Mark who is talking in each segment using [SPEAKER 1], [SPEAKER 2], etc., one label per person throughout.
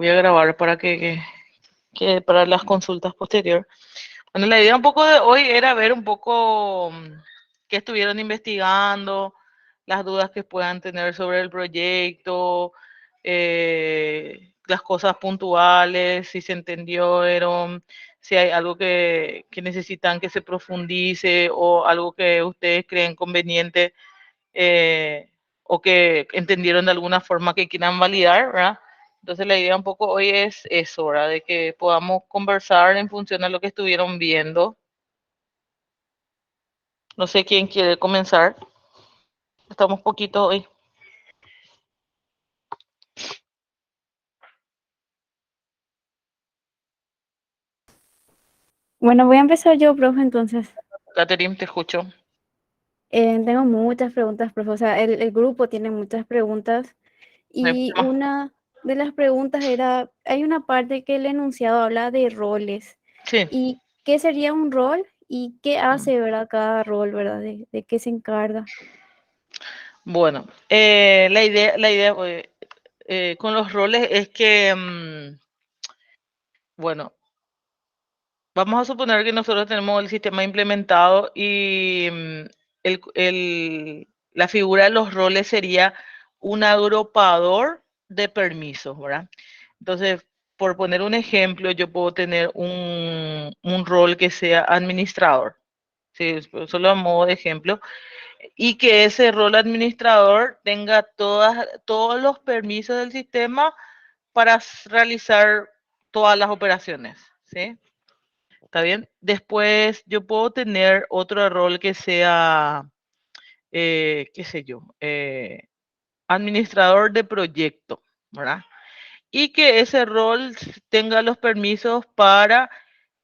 [SPEAKER 1] voy a grabar para que para las consultas posteriores. Bueno, la idea un poco de hoy era ver un poco qué estuvieron investigando, las dudas que puedan tener sobre el proyecto, las cosas puntuales, si se entendieron, si hay algo que necesitan que se profundice o algo que ustedes creen conveniente eh, o que entendieron de alguna forma que quieran validar, ¿verdad? Entonces la idea un poco hoy es eso, ¿verdad? De que podamos conversar en función de lo que estuvieron viendo. No sé quién quiere comenzar. Estamos poquito hoy.
[SPEAKER 2] Bueno, voy a empezar yo, profe, entonces.
[SPEAKER 1] Catherine, te escucho.
[SPEAKER 2] Tengo muchas preguntas, profe. O sea, el grupo tiene muchas preguntas
[SPEAKER 1] No hay
[SPEAKER 2] y
[SPEAKER 1] problema.
[SPEAKER 2] una de las preguntas era, hay una parte que el enunciado habla de roles.
[SPEAKER 1] Sí.
[SPEAKER 2] ¿Y qué sería un rol y qué hace, verdad, cada rol, verdad? ¿De qué se encarga?
[SPEAKER 1] Bueno, la idea con los roles es que, bueno, vamos a suponer que nosotros tenemos el sistema implementado y la figura de los roles sería un agrupador de permisos, ¿verdad? Entonces, por poner un ejemplo, yo puedo tener un rol que sea administrador, ¿sí? Solo a modo de ejemplo, y que ese rol administrador tenga todos los permisos del sistema para realizar todas las operaciones, ¿sí? ¿Está bien? Después yo puedo tener otro rol que sea, qué sé yo, administrador de proyecto, ¿verdad? Y que ese rol tenga los permisos para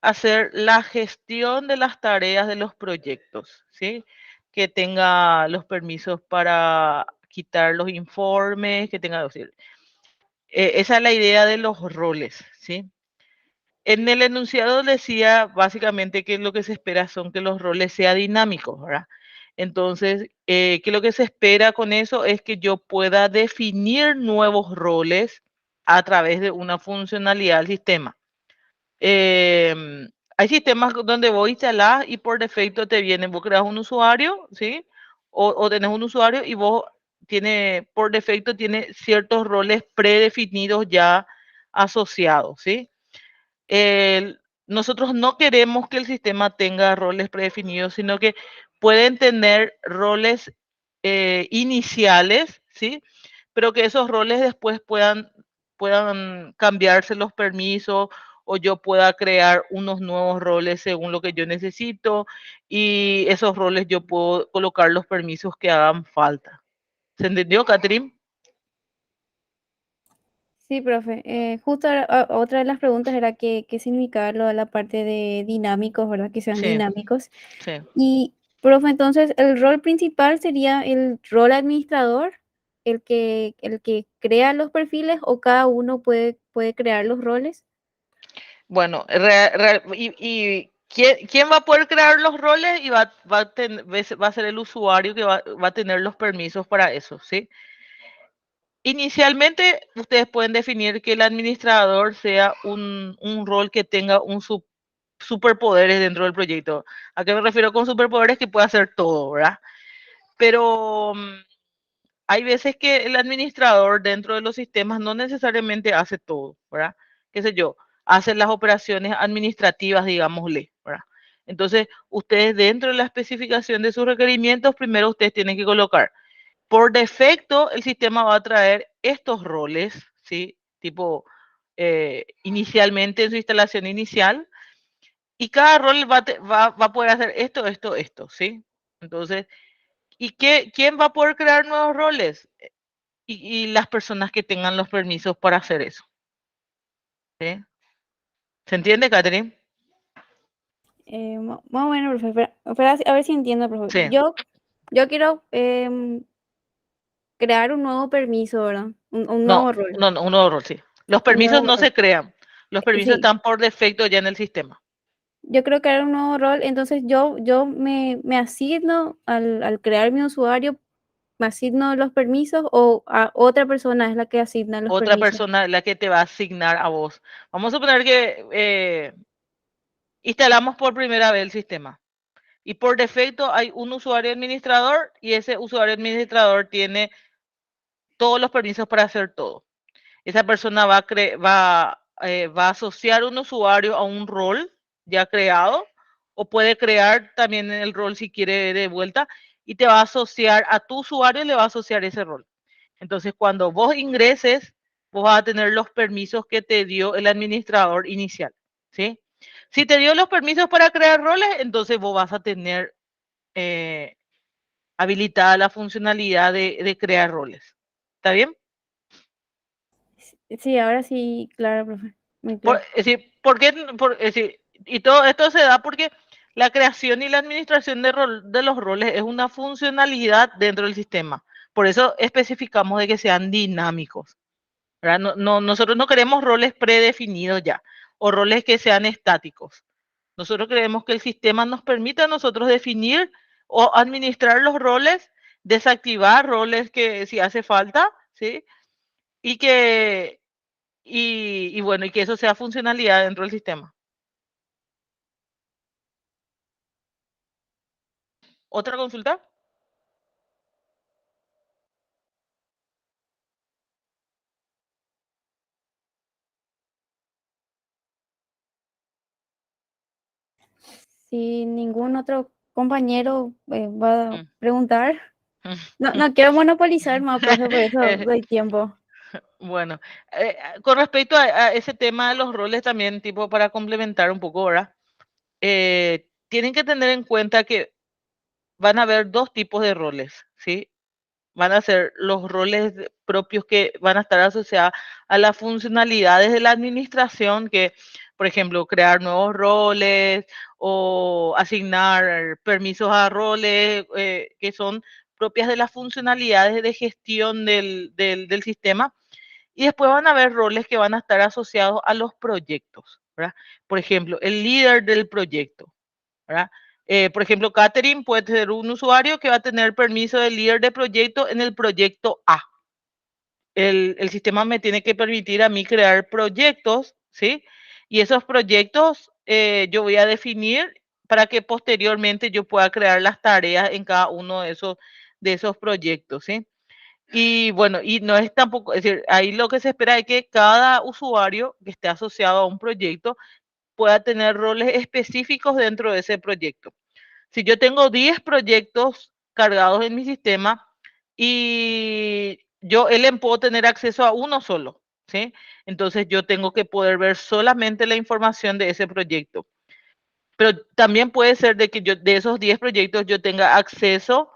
[SPEAKER 1] hacer la gestión de las tareas de los proyectos, ¿sí? Que tenga los permisos para quitar los informes, que tenga, esa es la idea de los roles, ¿sí? En el enunciado decía básicamente que lo que se espera son que los roles sean dinámicos, ¿verdad? Entonces, que lo que se espera con eso es que yo pueda definir nuevos roles a través de una funcionalidad del sistema. Hay sistemas donde vos instalás y por defecto te viene, vos creas un usuario, ¿sí? O tenés un usuario y vos por defecto tiene ciertos roles predefinidos ya asociados, ¿sí? Nosotros no queremos que el sistema tenga roles predefinidos, sino que pueden tener roles iniciales, ¿sí? Pero que esos roles después puedan cambiarse los permisos o yo pueda crear unos nuevos roles según lo que yo necesito y esos roles yo puedo colocar los permisos que hagan falta. ¿Se entendió, Catherine?
[SPEAKER 2] Sí, profe. Justo otra de las preguntas era qué significaba lo de la parte de dinámicos, ¿verdad? Que sean
[SPEAKER 1] Sí,
[SPEAKER 2] dinámicos.
[SPEAKER 1] sí.
[SPEAKER 2] Y, profe, entonces, ¿el rol principal sería el rol administrador, el que crea los perfiles o cada uno puede crear los roles?
[SPEAKER 1] Bueno, y quién va a poder crear los roles y va a ser el usuario que va a tener los permisos para eso, ¿sí? Inicialmente, ustedes pueden definir que el administrador sea un rol que tenga superpoderes dentro del proyecto. ¿A qué me refiero con superpoderes? Que puede hacer todo, ¿verdad? Pero hay veces que el administrador dentro de los sistemas no necesariamente hace todo, ¿verdad? Qué sé yo, hace las operaciones administrativas, digámosle, ¿verdad? Entonces, ustedes dentro de la especificación de sus requerimientos, primero ustedes tienen que colocar, por defecto, el sistema va a traer estos roles, ¿sí? Tipo, inicialmente en su instalación inicial, y cada rol va a poder hacer esto, ¿sí? Entonces, ¿quién va a poder crear nuevos roles? Y las personas que tengan los permisos para hacer eso. ¿Sí? ¿Se entiende, Catherine?
[SPEAKER 2] Más o menos, profe. Espera, a ver si entiendo, profe.
[SPEAKER 1] Sí.
[SPEAKER 2] Yo quiero crear un nuevo permiso, ¿verdad? Un
[SPEAKER 1] No,
[SPEAKER 2] nuevo rol.
[SPEAKER 1] no, no, un nuevo rol, sí. Los
[SPEAKER 2] Un
[SPEAKER 1] permisos
[SPEAKER 2] nuevo
[SPEAKER 1] no
[SPEAKER 2] rol.
[SPEAKER 1] se crean. Los permisos
[SPEAKER 2] Sí,
[SPEAKER 1] están por defecto ya en el sistema.
[SPEAKER 2] yo creo que era un nuevo rol, entonces yo me asigno al crear mi usuario me asigno los permisos o a otra persona es la que asigna los
[SPEAKER 1] Otra
[SPEAKER 2] permisos?
[SPEAKER 1] persona es la que te va a asignar a vos. Vamos a suponer que instalamos por primera vez el sistema. Y por defecto hay un usuario administrador y ese usuario administrador tiene todos los permisos para hacer todo. Esa persona va a asociar un usuario a un rol ya creado o puede crear también el rol si quiere de vuelta y te va a asociar a tu usuario y le va a asociar ese rol. Entonces, cuando vos ingreses, vos vas a tener los permisos que te dio el administrador inicial, ¿sí? Si te dio los permisos para crear roles, entonces vos vas a tener habilitada la funcionalidad de crear roles. ¿Está bien?
[SPEAKER 2] Sí, ahora sí, claro, profe, muy
[SPEAKER 1] Por,
[SPEAKER 2] claro.
[SPEAKER 1] es decir, ¿por qué? Es decir, y todo esto se da porque la creación y la administración de los roles es una funcionalidad dentro del sistema. Por eso especificamos de que sean dinámicos. Nosotros no queremos roles predefinidos ya o roles que sean estáticos. Nosotros creemos que el sistema nos permite a nosotros definir o administrar los roles, desactivar roles que si hace falta, ¿sí? Y que, bueno, y que eso sea funcionalidad dentro del sistema. ¿Otra consulta?
[SPEAKER 2] Si ningún otro compañero va a
[SPEAKER 1] Mm.
[SPEAKER 2] preguntar, no, no quiero monopolizar más, profe, por eso doy tiempo.
[SPEAKER 1] Bueno, con respecto a ese tema de los roles también, tipo para complementar un poco, ¿verdad? Tienen que tener en cuenta que van a haber dos tipos de roles, ¿sí? Van a ser los roles propios que van a estar asociados a las funcionalidades de la administración, que, por ejemplo, crear nuevos roles o asignar permisos a roles que son propias de las funcionalidades de gestión del sistema. Y después van a haber roles que van a estar asociados a los proyectos, ¿verdad? Por ejemplo, el líder del proyecto, ¿verdad? Por ejemplo, Catherine puede ser un usuario que va a tener permiso de líder de proyecto en el proyecto A. El sistema me tiene que permitir a mí crear proyectos, ¿sí? Y esos proyectos yo voy a definir para que posteriormente yo pueda crear las tareas en cada uno de esos proyectos, ¿sí? Y bueno, y no es tampoco, es decir, ahí lo que se espera es que cada usuario que esté asociado a un proyecto pueda tener roles específicos dentro de ese proyecto. Si yo tengo 10 proyectos cargados en mi sistema y él puedo tener acceso a uno solo, ¿sí? Entonces yo tengo que poder ver solamente la información de ese proyecto. Pero también puede ser de que yo de esos 10 proyectos yo tenga acceso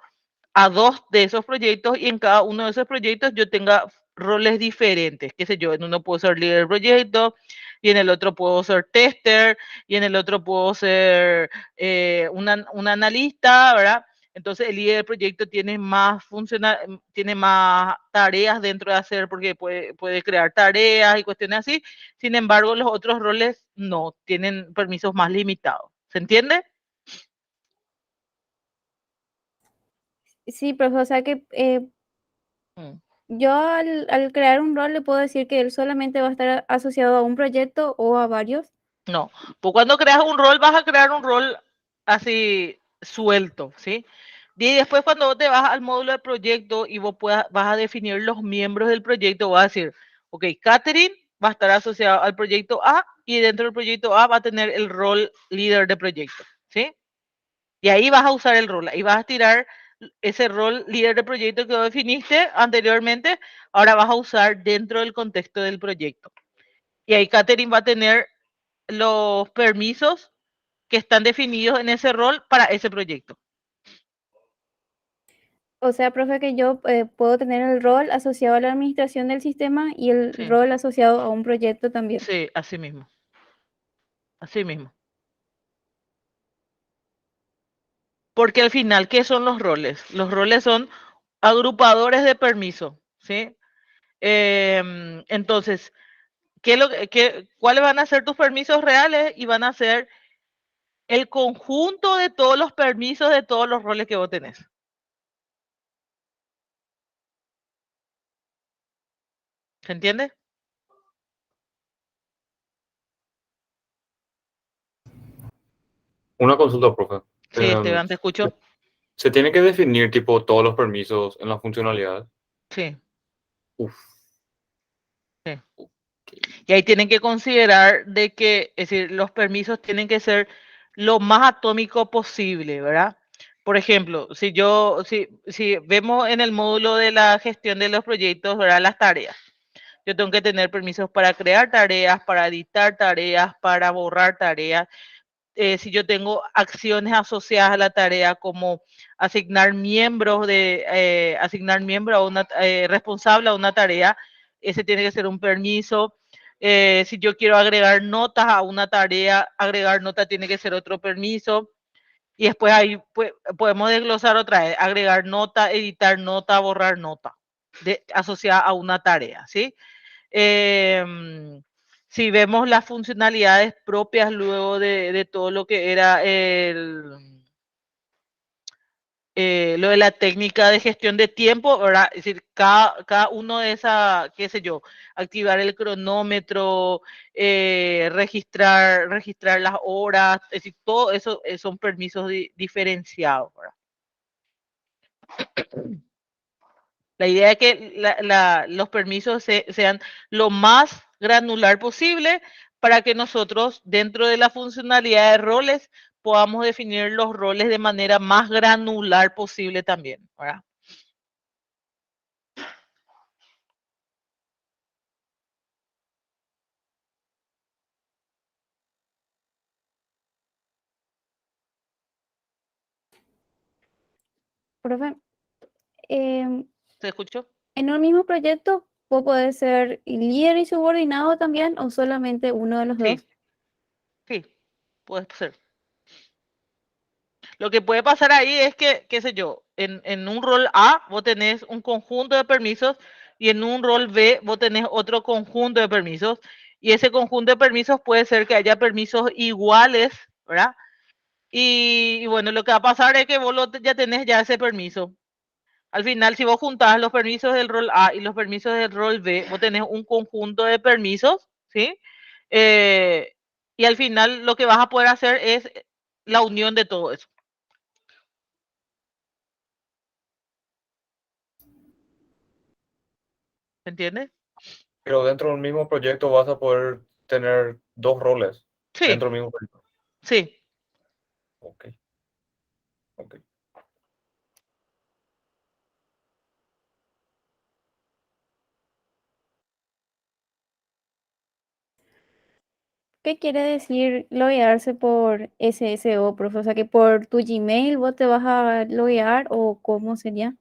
[SPEAKER 1] a 2 de esos proyectos y en cada uno de esos proyectos yo tenga roles diferentes, qué sé yo, en uno puedo ser líder del proyecto y en el otro puedo ser tester y en el otro puedo ser un analista, ¿verdad? Entonces el líder del proyecto tiene más tiene más tareas dentro de hacer porque puede crear tareas y cuestiones así. Sin embargo, los otros roles no, tienen permisos más limitados. ¿Se entiende?
[SPEAKER 2] Sí, profe, o sea que
[SPEAKER 1] Mm.
[SPEAKER 2] yo al crear un rol le puedo decir que él solamente va a estar asociado a un proyecto o a varios.
[SPEAKER 1] No, pues cuando creas un rol vas a crear un rol así suelto, ¿sí? Y después cuando vos te vas al módulo del proyecto y vas a definir los miembros del proyecto, vas a decir, ok, Catherine va a estar asociado al proyecto A y dentro del proyecto A va a tener el rol líder de proyecto, ¿sí? Y ahí vas a usar el rol, ahí vas a tirar ese rol líder de proyecto que vos definiste anteriormente, ahora vas a usar dentro del contexto del proyecto. Y ahí Catherine va a tener los permisos que están definidos en ese rol para ese proyecto.
[SPEAKER 2] O sea, profe, que yo puedo tener el rol asociado a la administración del sistema y el
[SPEAKER 1] Sí,
[SPEAKER 2] rol asociado a un proyecto también.
[SPEAKER 1] sí, así mismo, así mismo. Porque al final, ¿qué son los roles? Los roles son agrupadores de permiso, ¿sí? Entonces, ¿cuáles van a ser tus permisos reales? Y van a ser el conjunto de todos los permisos de todos los roles que vos tenés. ¿Se entiende?
[SPEAKER 3] Una consulta, profe.
[SPEAKER 1] Sí, Esteban, te escucho.
[SPEAKER 3] ¿Se tiene que definir tipo todos los permisos en la funcionalidad?
[SPEAKER 1] Sí,
[SPEAKER 3] Uf.
[SPEAKER 1] sí.
[SPEAKER 3] Ok.
[SPEAKER 1] Y ahí tienen que considerar de que, es decir, los permisos tienen que ser lo más atómico posible, ¿verdad? Por ejemplo, si vemos en el módulo de la gestión de los proyectos, ¿verdad? Las tareas. Yo tengo que tener permisos para crear tareas, para editar tareas, para borrar tareas. Si yo tengo acciones asociadas a la tarea como asignar miembros asignar miembro a una responsable a una tarea, ese tiene que ser un permiso. Si yo quiero agregar notas a una tarea, agregar notas tiene que ser otro permiso. Y después ahí podemos desglosar otra vez, agregar nota, editar nota, borrar nota asociada a una tarea, ¿sí? Si vemos las funcionalidades propias luego de todo lo que era lo de la técnica de gestión de tiempo, ¿verdad? Es decir, cada uno de esas, qué sé yo, activar el cronómetro, registrar las horas, es decir, todo eso son permisos diferenciados, ¿verdad? La idea es que los permisos sean lo más granular posible para que nosotros, dentro de la funcionalidad de roles, podamos definir los roles de manera más granular posible también, ¿verdad?
[SPEAKER 2] Profe, em,
[SPEAKER 1] ¿Se escuchó?
[SPEAKER 2] en un mismo proyecto, ¿vos podés ser líder y subordinado también o solamente uno de los
[SPEAKER 1] Sí,
[SPEAKER 2] dos?
[SPEAKER 1] sí, puede ser. Lo que puede pasar ahí es que, qué sé yo, en un rol A vos tenés un conjunto de permisos y en un rol B vos tenés otro conjunto de permisos y ese conjunto de permisos puede ser que haya permisos iguales, ¿verdad? Y bueno, lo que va a pasar es que vos ya tenés ya ese permiso. Al final, si vos juntás los permisos del rol A y los permisos del rol B, vos tenés un conjunto de permisos, ¿sí? Eh, y al final lo que vas a poder hacer es la unión de todo eso. ¿Se entiende?
[SPEAKER 3] Pero dentro del mismo proyecto vas a poder tener dos roles
[SPEAKER 1] Sí,
[SPEAKER 3] dentro del mismo proyecto.
[SPEAKER 1] sí.
[SPEAKER 3] Ok, ok.
[SPEAKER 2] ¿Qué quiere decir loguearse por SSO, profe? O sea, que por tu Gmail vos te vas a loguear o cómo sería.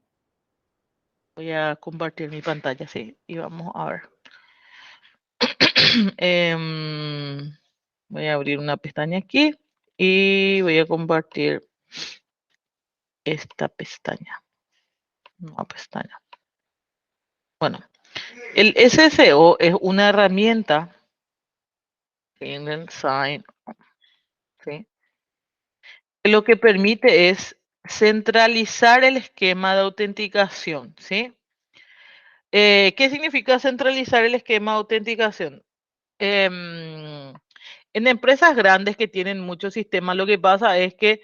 [SPEAKER 1] Voy a compartir mi pantalla, sí. Y vamos a ver. Voy a abrir una pestaña aquí y voy a compartir esta pestaña. Una pestaña. Bueno, el SSO es una herramienta Sign, ¿sí? Lo que permite es centralizar el esquema de autenticación, ¿sí? ¿Qué significa centralizar el esquema de autenticación? En empresas grandes que tienen muchos sistemas, lo que pasa es que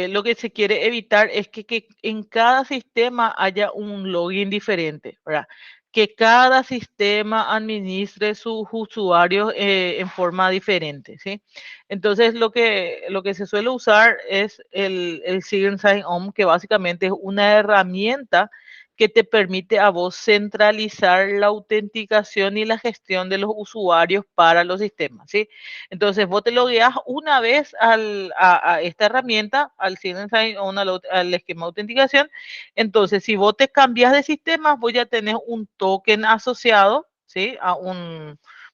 [SPEAKER 1] lo que se quiere evitar es que en cada sistema haya un login diferente, ¿verdad? Que cada sistema administre sus usuarios en forma diferente, ¿sí? Entonces, lo que se suele usar es el Sign Sign-On, que básicamente es una herramienta que te permite a vos centralizar la autenticación y la gestión de los usuarios para los sistemas, ¿sí? Entonces, vos te logueas una vez a esta herramienta, al Sign Sign-On, al esquema de autenticación. Entonces, si vos te cambias de sistema, vos ya tenés un token asociado, ¿sí?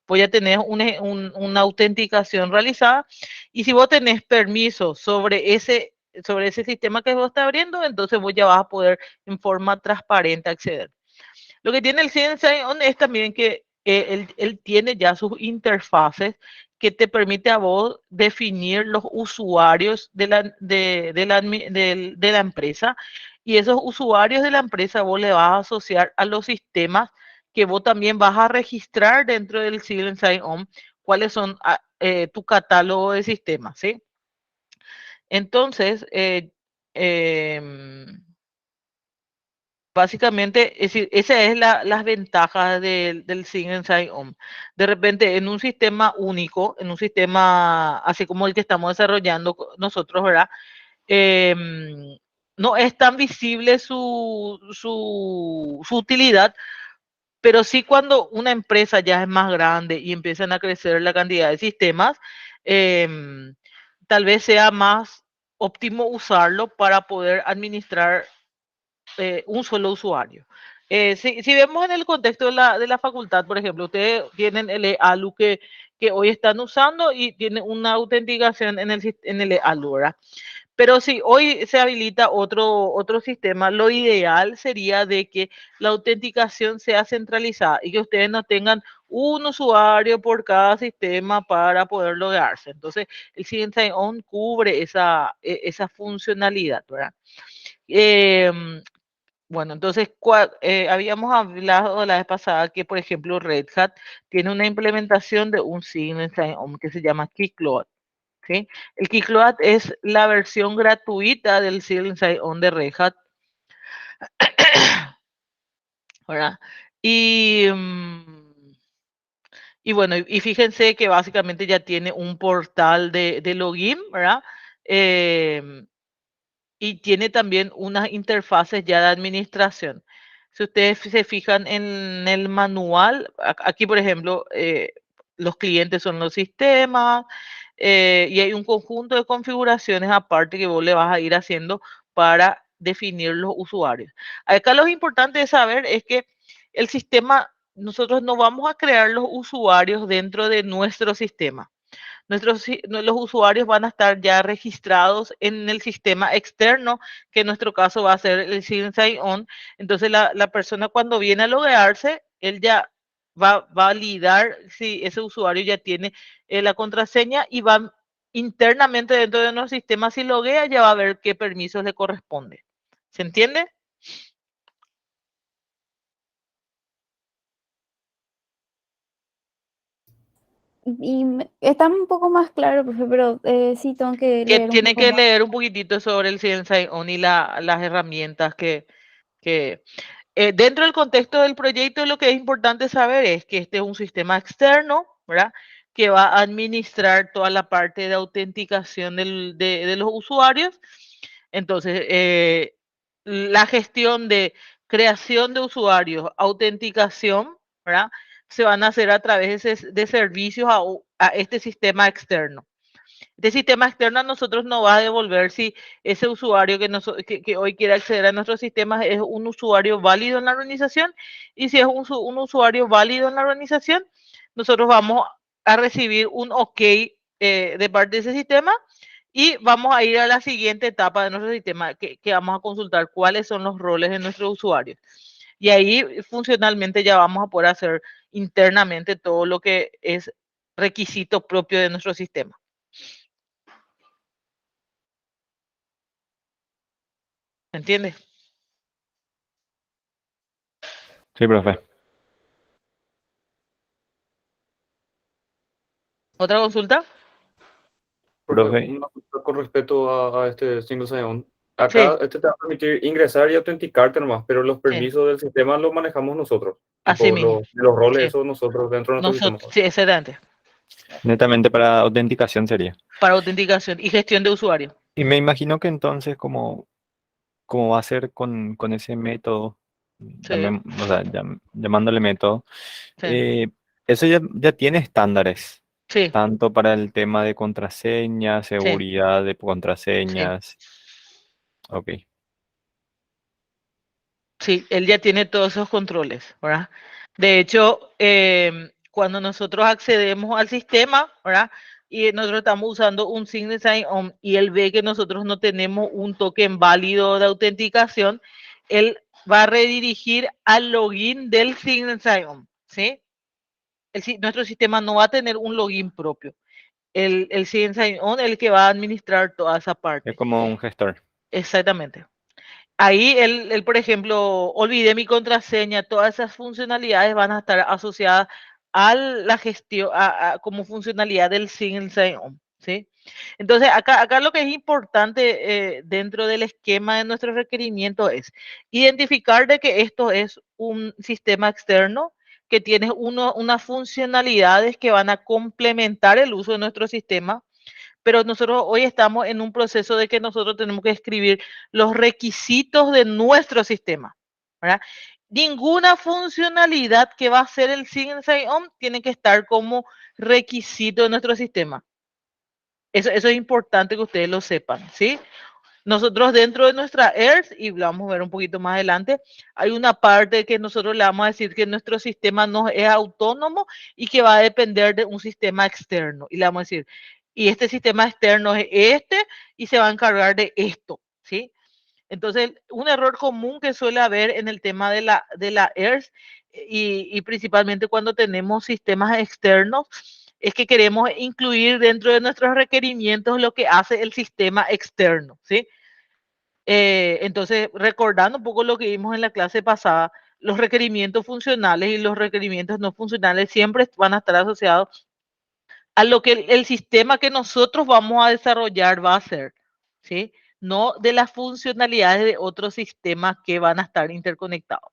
[SPEAKER 1] Voy a tener una autenticación realizada. Y si vos tenés permiso sobre ese sistema que vos estás abriendo, entonces vos ya vas a poder en forma transparente acceder. Lo que tiene el CNSI es también que él tiene ya sus interfaces que te permite a vos definir los usuarios de la empresa y esos usuarios de la empresa vos le vas a asociar a los sistemas que vos también vas a registrar dentro del Civil Sign-On cuáles son tu catálogo de sistemas, ¿sí? Entonces, básicamente, es decir, esa es las ventajas del Single Sign-On. De repente, en un sistema único, en un sistema así como el que estamos desarrollando nosotros, ¿verdad? No es tan visible su utilidad, pero sí cuando una empresa ya es más grande y empiezan a crecer la cantidad de sistemas, tal vez sea más óptimo usarlo para poder administrar un solo usuario. Si vemos en el contexto de la facultad, por ejemplo, ustedes tienen el EALU que hoy están usando y tienen una autenticación en el EALU, ¿verdad? Pero si hoy se habilita otro sistema, lo ideal sería de que la autenticación sea centralizada y que ustedes no tengan un usuario por cada sistema para poder loguearse. Entonces, el Sign On cubre esa funcionalidad, ¿verdad? Bueno, entonces habíamos hablado la vez pasada que, por ejemplo, Red Hat tiene una implementación de un Sign On que se llama Keycloak. ¿Sí? El Keycloak es la versión gratuita del Sign On de Red Hat. ¿Verdad? Y bueno, y fíjense que básicamente ya tiene un portal de login, ¿verdad? Y tiene también unas interfaces ya de administración. Si ustedes se fijan en el manual, aquí por ejemplo, los clientes son los sistemas y hay un conjunto de configuraciones aparte que vos le vas a ir haciendo para definir los usuarios. Acá lo importante de saber es que el sistema, nosotros no vamos a crear los usuarios dentro de nuestro sistema. Los usuarios van a estar ya registrados en el sistema externo, que en nuestro caso va a ser el Sign On. Entonces, la persona cuando viene a loguearse, él ya va a validar si ese usuario ya tiene la contraseña y va internamente dentro de nuestro sistema, si loguea, ya va a ver qué permisos le corresponde. ¿Se entiende?
[SPEAKER 2] Y está un poco más claro, profe, pero sí tengo que
[SPEAKER 1] Que
[SPEAKER 2] leer un
[SPEAKER 1] tiene
[SPEAKER 2] poco
[SPEAKER 1] que
[SPEAKER 2] más.
[SPEAKER 1] leer un poquitito sobre el Sign On y las herramientas que dentro del contexto del proyecto, lo que es importante saber es que este es un sistema externo, ¿verdad? Que va a administrar toda la parte de autenticación de los usuarios. Entonces, la gestión de creación de usuarios, autenticación, ¿verdad? Se van a hacer a través de servicios a este sistema externo. Este sistema externo a nosotros nos va a devolver si ese usuario que hoy quiere acceder a nuestros sistemas es un usuario válido en la organización, y si es un usuario válido en la organización, nosotros vamos a recibir un OK de parte de ese sistema y vamos a ir a la siguiente etapa de nuestro sistema que vamos a consultar cuáles son los roles de nuestros usuarios. Y ahí funcionalmente ya vamos a poder hacer internamente todo lo que es requisito propio de nuestro sistema. ¿Entiendes?
[SPEAKER 4] Sí, profe.
[SPEAKER 1] ¿Otra consulta?
[SPEAKER 4] Profe.
[SPEAKER 3] Una consulta con respecto a este single sign-on.
[SPEAKER 1] Sí,
[SPEAKER 3] Acá este te va a permitir ingresar y autenticarte nomás, pero los
[SPEAKER 1] sí,
[SPEAKER 3] permisos del sistema los manejamos nosotros.
[SPEAKER 1] así
[SPEAKER 3] Tipo,
[SPEAKER 1] mismo.
[SPEAKER 3] los roles,
[SPEAKER 1] Sí,
[SPEAKER 3] eso nosotros dentro de nuestro sistema.
[SPEAKER 1] sí, excelente.
[SPEAKER 4] Netamente para autenticación sería.
[SPEAKER 1] Para autenticación y gestión de usuario.
[SPEAKER 4] Y me imagino que entonces, como va a ser con ese método,
[SPEAKER 1] Sí,
[SPEAKER 4] o sea, llamándole método,
[SPEAKER 1] sí,
[SPEAKER 4] eh, eso ya tiene estándares,
[SPEAKER 1] sí,
[SPEAKER 4] tanto para el tema de contraseñas,
[SPEAKER 1] sí,
[SPEAKER 4] seguridad de
[SPEAKER 1] sí.
[SPEAKER 4] contraseñas. Ok.
[SPEAKER 1] Sí, él ya tiene todos esos controles, ¿verdad? De hecho, cuando nosotros accedemos al sistema, ¿verdad? Y nosotros estamos usando un Sign On y él ve que nosotros no tenemos un token válido de autenticación, él va a redirigir al login del Sign On, ¿sí? Nuestro sistema no va a tener un login propio. El Sign On es el que va a administrar toda esa
[SPEAKER 4] Es
[SPEAKER 1] parte.
[SPEAKER 4] como un gestor.
[SPEAKER 1] Exactamente. ahí él, por ejemplo, olvidé mi contraseña, todas esas funcionalidades van a estar asociadas a la gestión, como funcionalidad del single sign-on, ¿sí? Entonces, acá lo que es importante dentro del esquema de nuestro requerimiento es identificar de que esto es un sistema externo que tiene unas funcionalidades que van a complementar el uso de nuestro sistema, pero nosotros hoy estamos en un proceso de que nosotros tenemos que escribir los requisitos de nuestro sistema, ¿verdad? Ninguna funcionalidad que va a ser el Single Sign-On tiene que estar como requisito de nuestro sistema. Eso es importante que ustedes lo sepan, ¿sí? Nosotros dentro de nuestra ERS, y lo vamos a ver un poquito más adelante, hay una parte que nosotros le vamos a decir que nuestro sistema no es autónomo y que va a depender de un sistema externo. Y le vamos a decir, y este sistema externo es este y se va a encargar de esto, ¿sí? Entonces, un error común que suele haber en el tema de la ERS y principalmente cuando tenemos sistemas externos es que queremos incluir dentro de nuestros requerimientos lo que hace el sistema externo, ¿sí? Entonces, recordando un poco lo que vimos en la clase pasada, los requerimientos funcionales y los requerimientos no funcionales siempre van a estar asociados a lo que el sistema que nosotros vamos a desarrollar va a hacer, ¿sí? No de las funcionalidades de otros sistemas que van a estar interconectados.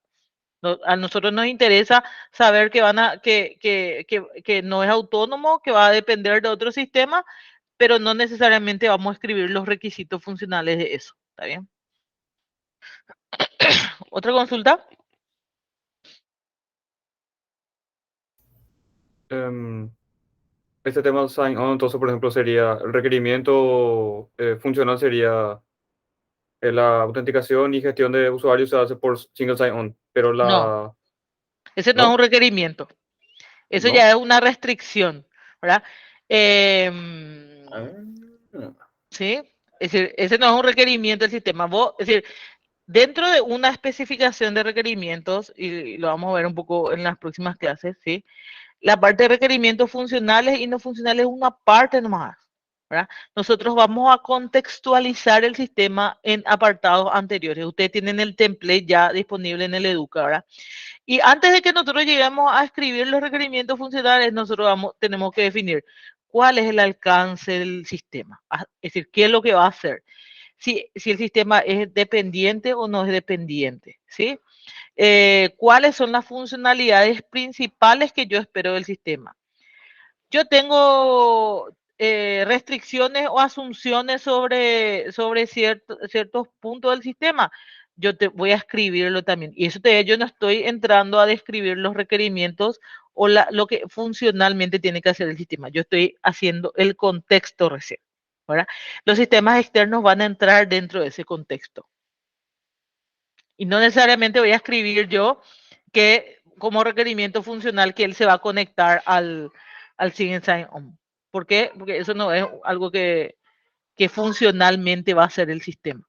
[SPEAKER 1] A nosotros nos interesa saber que no es autónomo, que va a depender de otro sistema, pero no necesariamente vamos a escribir los requisitos funcionales de eso. ¿Está bien? ¿Otra consulta?
[SPEAKER 3] Este tema sign-on, entonces, por ejemplo, sería el requerimiento funcional sería la autenticación y gestión de usuarios se hace por single sign-on, pero
[SPEAKER 1] No,
[SPEAKER 3] la...
[SPEAKER 1] ese no es un
[SPEAKER 3] ¿No?
[SPEAKER 1] requerimiento. Eso ya
[SPEAKER 3] ¿No?
[SPEAKER 1] es una restricción, ¿verdad?
[SPEAKER 3] Ah,
[SPEAKER 1] ¿Sí? Es decir, ese no es un requerimiento del sistema. Es decir, dentro de una especificación de requerimientos, y lo vamos a ver un poco en las próximas clases, ¿sí? La parte de requerimientos funcionales y no funcionales es una parte nomás, ¿verdad? Nosotros vamos a contextualizar el sistema en apartados anteriores. Ustedes tienen el template ya disponible en el Educa, ¿verdad? Y antes de que nosotros lleguemos a escribir los requerimientos funcionales, nosotros tenemos que definir cuál es el alcance del sistema. Es decir, qué es lo que va a hacer. Si el sistema es dependiente o no es dependiente, ¿sí? ¿Cuáles son las funcionalidades principales que yo espero del sistema? Yo tengo restricciones o asunciones sobre ciertos puntos del sistema. Yo te voy a escribirlo también. Y eso yo no estoy entrando a describir los requerimientos o lo que funcionalmente tiene que hacer el sistema. Yo estoy haciendo el contexto recién, ¿verdad? Los sistemas externos van a entrar dentro de ese contexto. Y no necesariamente voy a escribir yo que como requerimiento funcional que él se va a conectar al Single Sign-On. ¿Por qué? Porque eso no es algo que funcionalmente va a ser el sistema.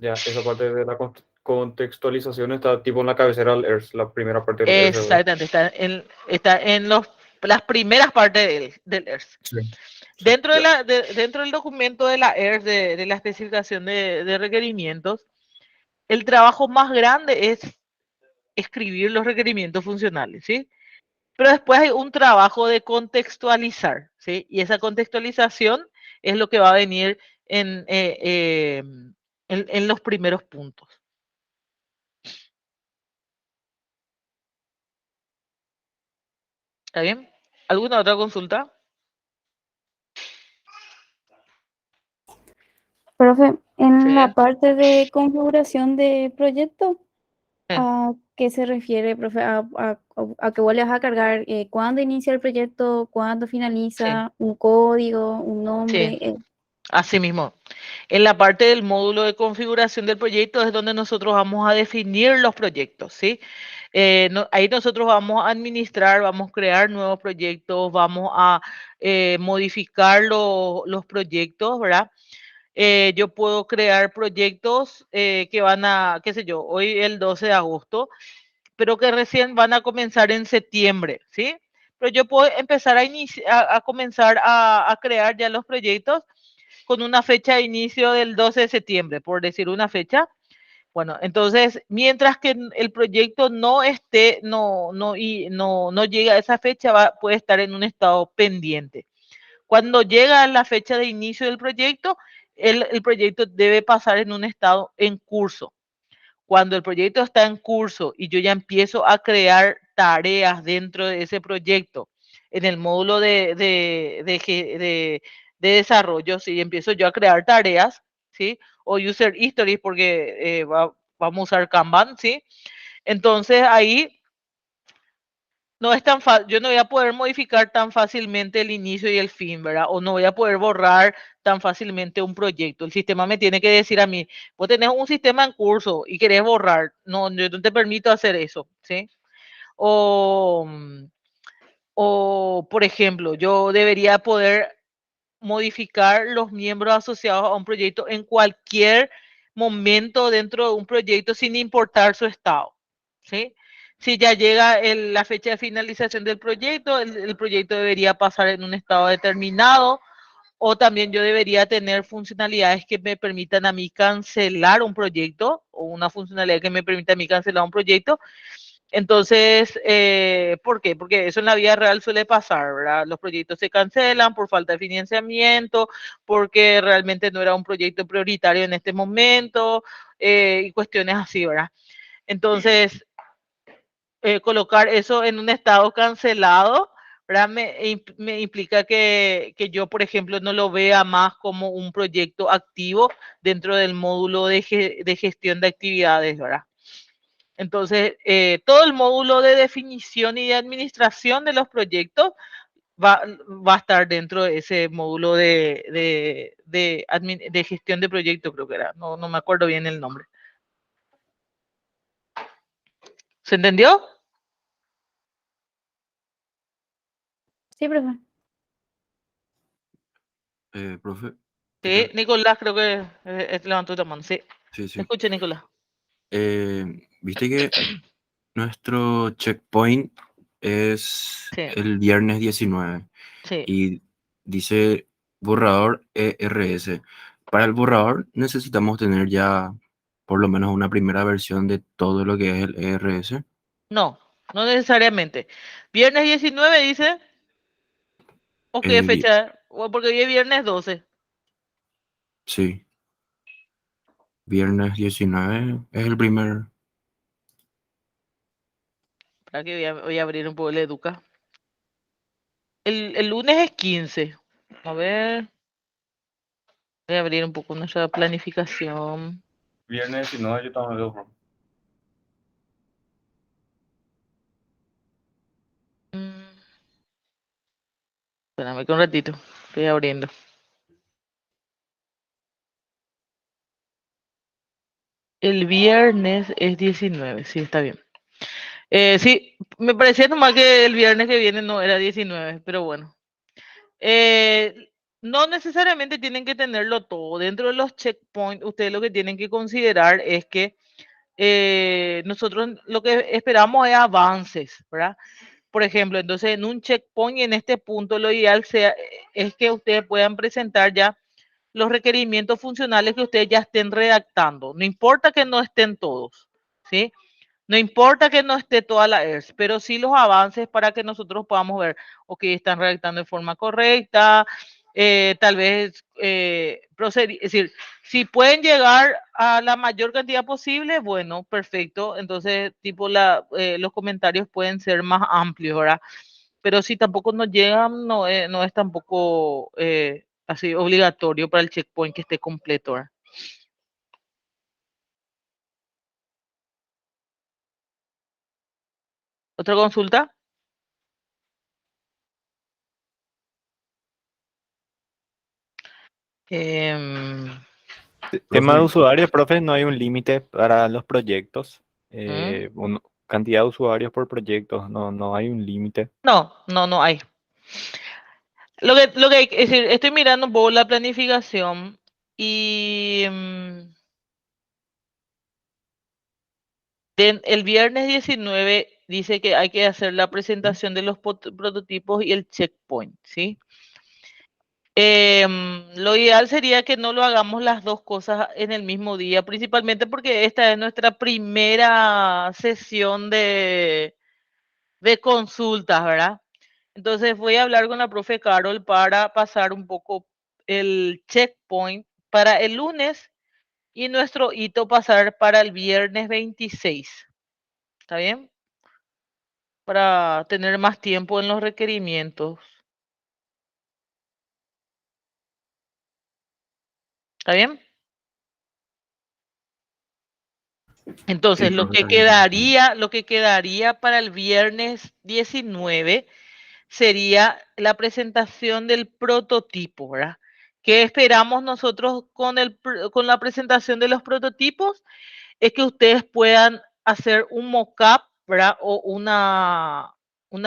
[SPEAKER 3] ya, esa parte de la contextualización está tipo en la cabecera del ERS, la primera parte del ERS, ¿verdad?
[SPEAKER 1] Exactamente, está en las primeras partes del ERS.
[SPEAKER 3] Sí.
[SPEAKER 1] Dentro,
[SPEAKER 3] Ya.
[SPEAKER 1] dentro del documento de la ERS, de la especificación de requerimientos, el trabajo más grande es escribir los requerimientos funcionales, ¿sí? Pero después hay un trabajo de contextualizar, ¿sí? Y esa contextualización es lo que va a venir en los primeros puntos. ¿Está bien? ¿Alguna otra consulta?
[SPEAKER 2] Profe, en
[SPEAKER 1] Sí.
[SPEAKER 2] la parte de configuración de proyecto,
[SPEAKER 1] Sí.
[SPEAKER 2] ¿a qué se refiere, profe? ¿A que vos le vas a cargar cuándo inicia el proyecto, cuándo finaliza, un código, un nombre?
[SPEAKER 1] Sí. Así mismo. En la parte del módulo de configuración del proyecto es donde nosotros vamos a definir los proyectos, ¿sí? Ahí nosotros vamos a administrar, vamos a crear nuevos proyectos, vamos a modificar los proyectos, ¿verdad? Yo puedo crear proyectos que van a, qué sé yo, hoy el 12 de agosto, pero que recién van a comenzar en septiembre, ¿sí? Pero yo puedo empezar a comenzar a crear ya los proyectos con una fecha de inicio del 12 de septiembre, por decir una fecha. Bueno, entonces, mientras que el proyecto no esté, no llega a esa fecha, puede estar en un estado pendiente. Cuando llega la fecha de inicio del proyecto, el proyecto debe pasar en un estado en curso. Cuando el proyecto está en curso y yo ya empiezo a crear tareas dentro de ese proyecto, en el módulo de desarrollo, si empiezo yo a crear tareas, ¿sí? O user history, porque vamos a usar Kanban, ¿sí? Entonces ahí no es tan fácil, yo no voy a poder modificar tan fácilmente el inicio y el fin, ¿verdad? O no voy a poder borrar tan fácilmente un proyecto. El sistema me tiene que decir a mí, vos tenés un sistema en curso y querés borrar, no, yo no te permito hacer eso, ¿sí? O, por ejemplo, yo debería poder modificar los miembros asociados a un proyecto en cualquier momento dentro de un proyecto sin importar su estado, ¿sí? Si ya llega la fecha de finalización del proyecto, el proyecto debería pasar en un estado determinado, o también yo debería tener funcionalidades que me permitan a mí cancelar un proyecto, o una funcionalidad que me permita a mí cancelar un proyecto. Entonces, ¿por qué? Porque eso en la vida real suele pasar, ¿verdad? Los proyectos se cancelan por falta de financiamiento, porque realmente no era un proyecto prioritario en este momento, y cuestiones así, ¿verdad? Entonces, colocar eso en un estado cancelado, ¿verdad? Me implica que yo, por ejemplo, no lo vea más como un proyecto activo dentro del módulo de gestión de actividades, ¿verdad? Entonces, todo el módulo de definición y de administración de los proyectos va a estar dentro de ese módulo de gestión de proyectos, creo que era. No me acuerdo bien el nombre. ¿Se entendió?
[SPEAKER 2] Sí, profe.
[SPEAKER 5] Profe.
[SPEAKER 1] Sí, Nicolás, creo que levantó la mano. Sí,
[SPEAKER 5] Sí, sí.
[SPEAKER 1] escuche, Nicolás.
[SPEAKER 5] Viste que nuestro checkpoint es
[SPEAKER 1] Sí.
[SPEAKER 5] el viernes 19
[SPEAKER 1] Sí.
[SPEAKER 5] y dice borrador ERS. Para el borrador necesitamos tener ya por lo menos una primera versión de todo lo que es el ERS.
[SPEAKER 1] No necesariamente. Viernes 19 dice, ¿o qué fecha? Porque hoy es viernes 12.
[SPEAKER 5] Sí. Viernes 19 es el primer.
[SPEAKER 1] Para que voy a abrir un poco la educa. El lunes es 15. A ver. Voy a abrir un poco nuestra planificación.
[SPEAKER 3] Viernes 19 yo también veo, profe.
[SPEAKER 1] Espérame que un ratito. Estoy abriendo. El viernes es 19. Sí, está bien. Sí, me parecía nomás que el viernes que viene no era 19, pero bueno. No necesariamente tienen que tenerlo todo. Dentro de los checkpoints, ustedes lo que tienen que considerar es que nosotros lo que esperamos es avances, ¿verdad? Por ejemplo, entonces en un checkpoint y en este punto lo ideal es que ustedes puedan presentar ya los requerimientos funcionales que ustedes ya estén redactando. No importa que no estén todos, ¿sí? No importa que no esté toda la ERS, pero sí los avances para que nosotros podamos ver, ok, están redactando de forma correcta, tal vez proceder, es decir, si pueden llegar a la mayor cantidad posible, bueno, perfecto, entonces tipo los comentarios pueden ser más amplios, ¿verdad? Pero si tampoco nos llegan, no es tampoco así obligatorio para el checkpoint que esté completo, ¿verdad? ¿Otra consulta?
[SPEAKER 4] Tema de
[SPEAKER 5] Profe,
[SPEAKER 4] usuarios, profe, no hay un límite para los proyectos.
[SPEAKER 1] ¿Mm?
[SPEAKER 4] Cantidad de usuarios por proyectos, no hay un límite.
[SPEAKER 1] No hay. Lo que hay, es decir, estoy mirando un poco la planificación y el viernes 19 dice que hay que hacer la presentación de los prototipos y el checkpoint, ¿sí? Lo ideal sería que no lo hagamos las dos cosas en el mismo día, principalmente porque esta es nuestra primera sesión de consultas, ¿verdad? Entonces voy a hablar con la profe Carol para pasar un poco el checkpoint para el lunes y nuestro hito pasar para el viernes 26. ¿Está bien? Para tener más tiempo en los requerimientos. ¿Está bien? Entonces,
[SPEAKER 5] Sí,
[SPEAKER 1] lo
[SPEAKER 5] profe,
[SPEAKER 1] que
[SPEAKER 5] está bien.
[SPEAKER 1] quedaría para el viernes 19 sería la presentación del prototipo, ¿verdad? ¿Qué esperamos nosotros con la presentación de los prototipos? Es que ustedes puedan hacer un mock-up, ¿verdad? O una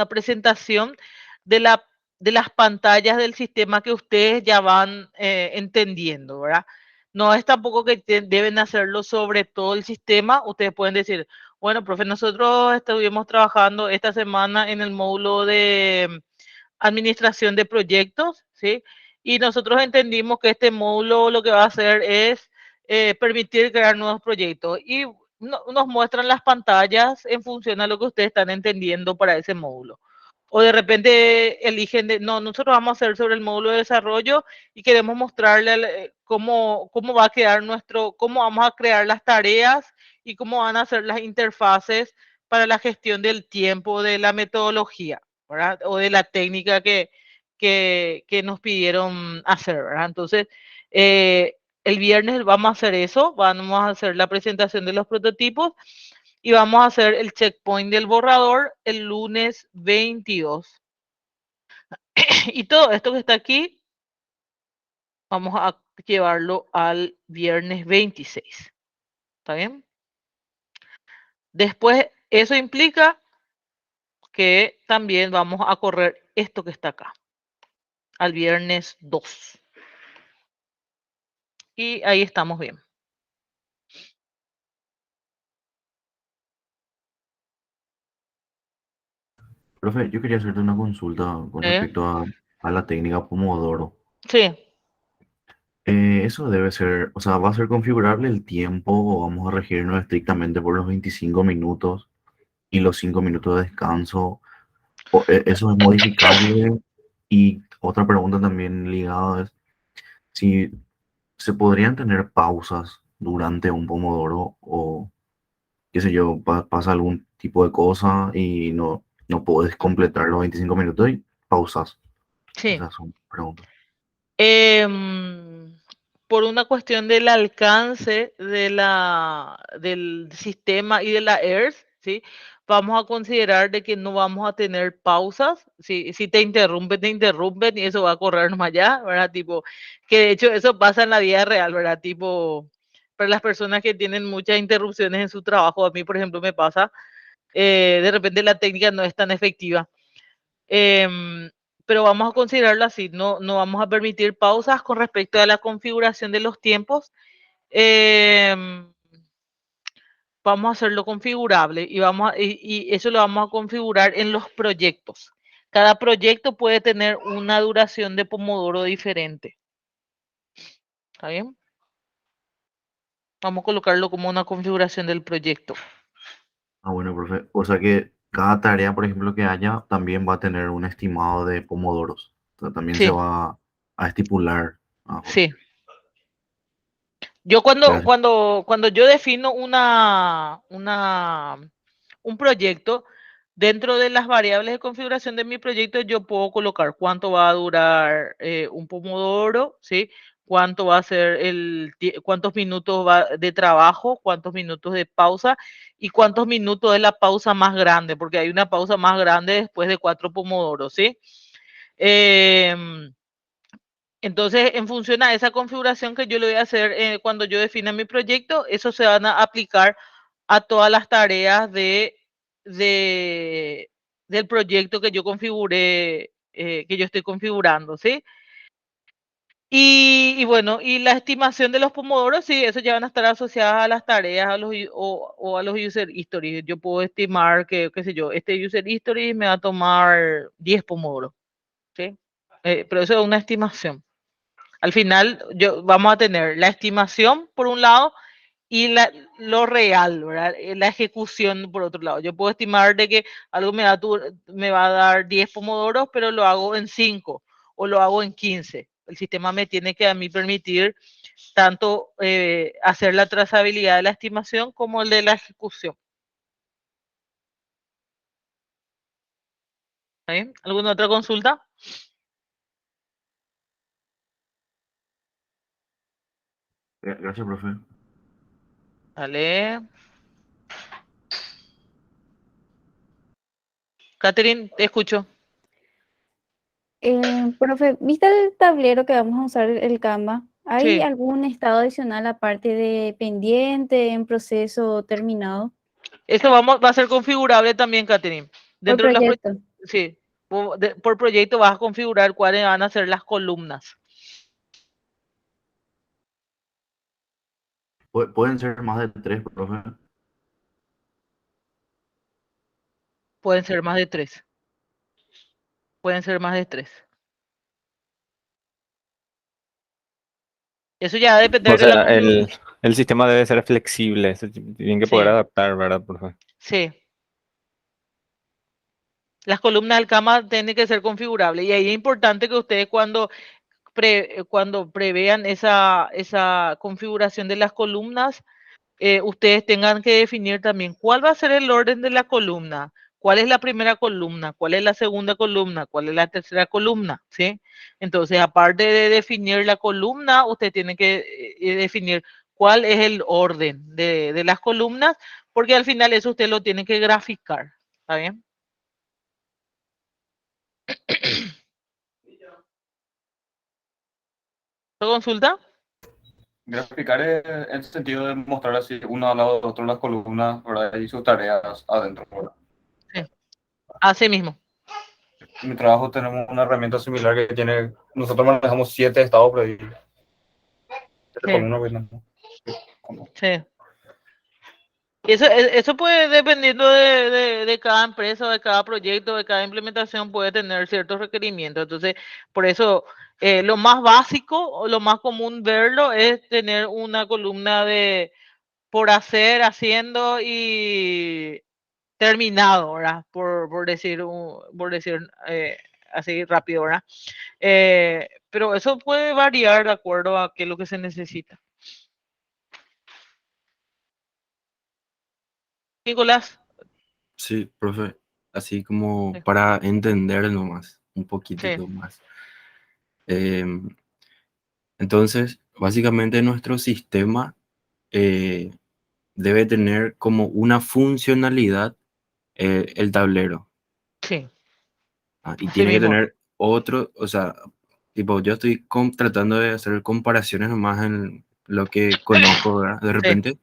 [SPEAKER 1] presentación de, de las pantallas del sistema que ustedes ya van entendiendo, ¿verdad? No es tampoco que deben hacerlo sobre todo el sistema. Ustedes pueden decir, bueno, profe, nosotros estuvimos trabajando esta semana en el módulo de administración de proyectos, ¿sí? Y nosotros entendimos que este módulo lo que va a hacer es permitir crear nuevos proyectos y nos muestran las pantallas en función a lo que ustedes están entendiendo para ese módulo. O de repente eligen, no, nosotros vamos a hacer sobre el módulo de desarrollo y queremos mostrarle cómo va a quedar cómo vamos a crear las tareas y cómo van a ser las interfaces para la gestión del tiempo, de la metodología, ¿verdad? O de la técnica que nos pidieron hacer, ¿verdad? Entonces, el viernes vamos a hacer eso, vamos a hacer la presentación de los prototipos y vamos a hacer el checkpoint del borrador el lunes 22. Y todo esto que está aquí, vamos a llevarlo al viernes 26. ¿Está bien? Después, eso implica que también vamos a correr esto que está acá, al viernes 2. Y ahí estamos bien.
[SPEAKER 5] Profe, yo quería hacerte una consulta con respecto a la técnica Pomodoro.
[SPEAKER 1] Sí.
[SPEAKER 5] Eso debe ser, o sea, ¿va a ser configurable el tiempo o vamos a regirnos estrictamente por los 25 minutos y los 5 minutos de descanso? ¿Eso es modificable? Y otra pregunta también ligada es si se podrían tener pausas durante un Pomodoro o, qué sé yo, pasa algún tipo de cosa y no puedes completar los 25 minutos y pausas.
[SPEAKER 1] Sí.
[SPEAKER 5] Esas son preguntas.
[SPEAKER 1] Por una cuestión del alcance del sistema y de la ERS, ¿sí? Vamos a considerar de que no vamos a tener pausas. Si te interrumpen y eso va a correr más allá, ¿verdad? Tipo, que de hecho eso pasa en la vida real, ¿verdad? Tipo, para las personas que tienen muchas interrupciones en su trabajo, a mí, por ejemplo, me pasa, de repente la técnica no es tan efectiva. Pero vamos a considerarlo así, no vamos a permitir pausas con respecto a la configuración de los tiempos. Vamos a hacerlo configurable y eso lo vamos a configurar en los proyectos. Cada proyecto puede tener una duración de Pomodoro diferente. ¿Está bien? Vamos a colocarlo como una configuración del proyecto.
[SPEAKER 5] Ah, bueno, profe. O sea que cada tarea, por ejemplo, que haya, también va a tener un estimado de pomodoros. O sea, también se
[SPEAKER 1] Sí,
[SPEAKER 5] va a estipular. Ah, bueno,
[SPEAKER 1] sí. Yo
[SPEAKER 5] gracias.
[SPEAKER 1] cuando yo defino un proyecto, dentro de las variables de configuración de mi proyecto, yo puedo colocar cuánto va a durar un pomodoro, ¿sí? Cuánto va a ser cuántos minutos va de trabajo, cuántos minutos de pausa y cuántos minutos es la pausa más grande, porque hay una pausa más grande después de 4 pomodoros, ¿sí? Entonces, en función a esa configuración que yo le voy a hacer cuando yo defina mi proyecto, eso se van a aplicar a todas las tareas de, del proyecto que yo configure, que yo estoy configurando, ¿sí? Y bueno, y la estimación de los pomodoros, sí, eso ya van a estar asociadas a las tareas o a los user stories. Yo puedo estimar que, qué sé yo, este user history me va a tomar 10 pomodoros, ¿sí? Pero eso es una estimación. Al final vamos a tener la estimación por un lado y lo real, ¿verdad? La ejecución por otro lado. Yo puedo estimar de que algo me va a dar 10 pomodoros, pero lo hago en 5 o lo hago en 15. El sistema me tiene que a mí permitir tanto hacer la trazabilidad de la estimación como el de la ejecución. ¿Sí? ¿Alguna otra consulta?
[SPEAKER 5] Gracias, profe.
[SPEAKER 1] Vale. Catherine, te escucho.
[SPEAKER 2] Profe, ¿viste el tablero que vamos a usar, el Canva? ¿Hay
[SPEAKER 1] Sí.
[SPEAKER 2] algún estado adicional aparte de pendiente, en proceso, terminado?
[SPEAKER 1] Eso va a ser configurable también, Catherine.
[SPEAKER 2] Por
[SPEAKER 1] Dentro de los
[SPEAKER 2] proyecto.
[SPEAKER 1] sí, por proyecto vas a configurar cuáles van a ser las columnas.
[SPEAKER 5] Pueden ser más de 3, profe.
[SPEAKER 1] Pueden ser más de 3. Pueden ser más de 3. Eso ya va a depender
[SPEAKER 4] O
[SPEAKER 1] de la
[SPEAKER 4] sea,
[SPEAKER 1] configuración.
[SPEAKER 4] el sistema debe ser flexible, tienen que poder
[SPEAKER 1] Sí,
[SPEAKER 4] adaptar, ¿verdad, profe?
[SPEAKER 1] sí. Las columnas del Canva tienen que ser configurables. Y ahí es importante que ustedes cuando prevean esa configuración de las columnas, ustedes tengan que definir también cuál va a ser el orden de la columna, cuál es la primera columna, cuál es la segunda columna, cuál es la tercera columna, ¿sí? Entonces, aparte de definir la columna, usted tiene que definir cuál es el orden de las columnas, porque al final eso usted lo tiene que graficar, ¿está bien? ¿Otra consulta?
[SPEAKER 3] Graficar en el sentido de mostrar así uno al lado de otro las columnas, ¿verdad? Y sus tareas adentro, ¿verdad?
[SPEAKER 1] Sí, así mismo.
[SPEAKER 3] En mi trabajo tenemos una herramienta similar que tiene, nosotros manejamos 7 estados previstos.
[SPEAKER 1] Sí,
[SPEAKER 3] Columnas, ¿verdad?
[SPEAKER 1] sí. Eso puede, dependiendo de cada empresa, de cada proyecto, de cada implementación, puede tener ciertos requerimientos. Entonces, por eso, lo más básico o lo más común verlo es tener una columna de por hacer, haciendo y terminado, ¿verdad? Por decir así rápido, ¿verdad? Pero eso puede variar de acuerdo a qué es lo que se necesita. Nicolás.
[SPEAKER 6] Sí, profe, así como
[SPEAKER 1] Sí.
[SPEAKER 6] para entender nomás, un
[SPEAKER 1] Sí.
[SPEAKER 6] poquitito más. Entonces, básicamente nuestro sistema debe tener como una funcionalidad el tablero,
[SPEAKER 1] Sí,
[SPEAKER 6] y
[SPEAKER 1] así
[SPEAKER 6] tiene que
[SPEAKER 1] mismo.
[SPEAKER 6] tener otro, o sea, tipo, yo estoy tratando de hacer comparaciones nomás en lo que conozco, ¿verdad? De
[SPEAKER 1] Sí.
[SPEAKER 6] repente,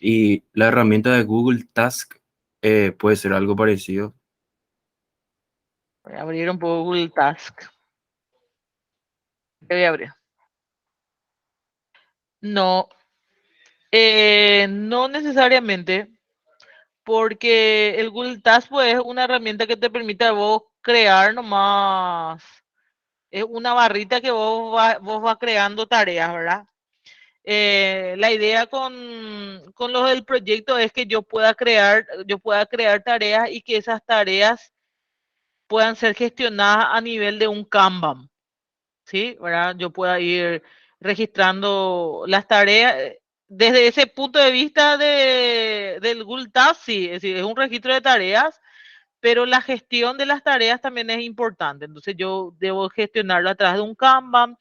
[SPEAKER 6] y la herramienta de Google Task puede ser algo parecido.
[SPEAKER 1] Voy a abrir un poco Google Task. ¿Qué voy a abrir? No, no necesariamente, porque el Google Task pues, es una herramienta que te permite a vos crear nomás. Es una barrita que vos vas creando tareas, ¿verdad? La idea con los del proyecto es que yo pueda crear tareas y que esas tareas puedan ser gestionadas a nivel de un Kanban. ¿Sí? ¿Verdad? Yo pueda ir registrando las tareas. Desde ese punto de vista del Google Task, sí, es decir, es un registro de tareas, pero la gestión de las tareas también es importante. Entonces yo debo gestionarlo a través de un Kanban.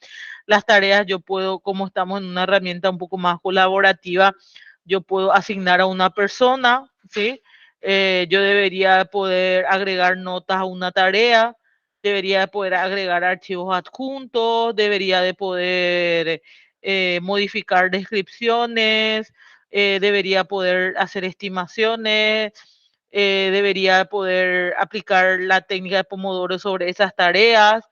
[SPEAKER 1] Las tareas yo puedo, como estamos en una herramienta un poco más colaborativa, yo puedo asignar a una persona, ¿sí? Yo debería poder agregar notas a una tarea, debería de poder agregar archivos adjuntos, debería de poder modificar descripciones, debería poder hacer estimaciones, debería poder aplicar la técnica de Pomodoro sobre esas tareas,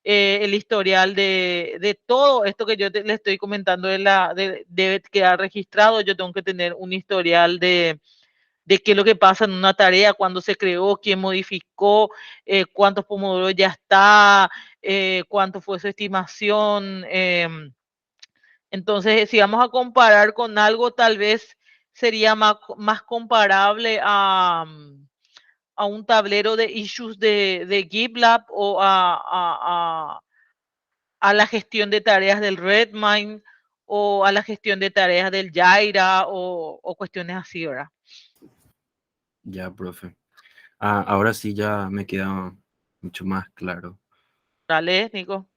[SPEAKER 1] el historial de todo esto que yo le estoy comentando debe quedar registrado. Yo tengo que tener un historial de qué es lo que pasa en una tarea, cuándo se creó, quién modificó, cuántos pomodoros ya está, cuánto fue su estimación. Entonces, si vamos a comparar con algo, tal vez sería más comparable a un tablero de issues de GitLab o a la gestión de tareas del Redmine o a la gestión de tareas del Jira o cuestiones así, ¿verdad?
[SPEAKER 6] Ya, profe. Ahora sí ya me queda mucho más claro.
[SPEAKER 1] Dale, Nico.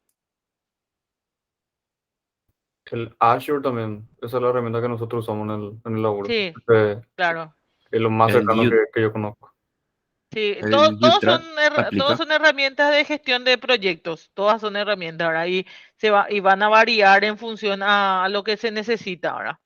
[SPEAKER 3] El Azure también, esa es la herramienta que nosotros usamos en el laburo.
[SPEAKER 1] Sí,
[SPEAKER 3] Es
[SPEAKER 1] claro.
[SPEAKER 3] lo más
[SPEAKER 6] El
[SPEAKER 3] cercano
[SPEAKER 6] U-
[SPEAKER 3] que yo conozco.
[SPEAKER 1] Sí,
[SPEAKER 6] el
[SPEAKER 1] todos
[SPEAKER 6] U-Track
[SPEAKER 1] todos
[SPEAKER 6] aplica.
[SPEAKER 1] son herramientas de gestión de proyectos, todas son herramientas, ¿verdad? Y van a variar en función a lo que se necesita, ¿verdad?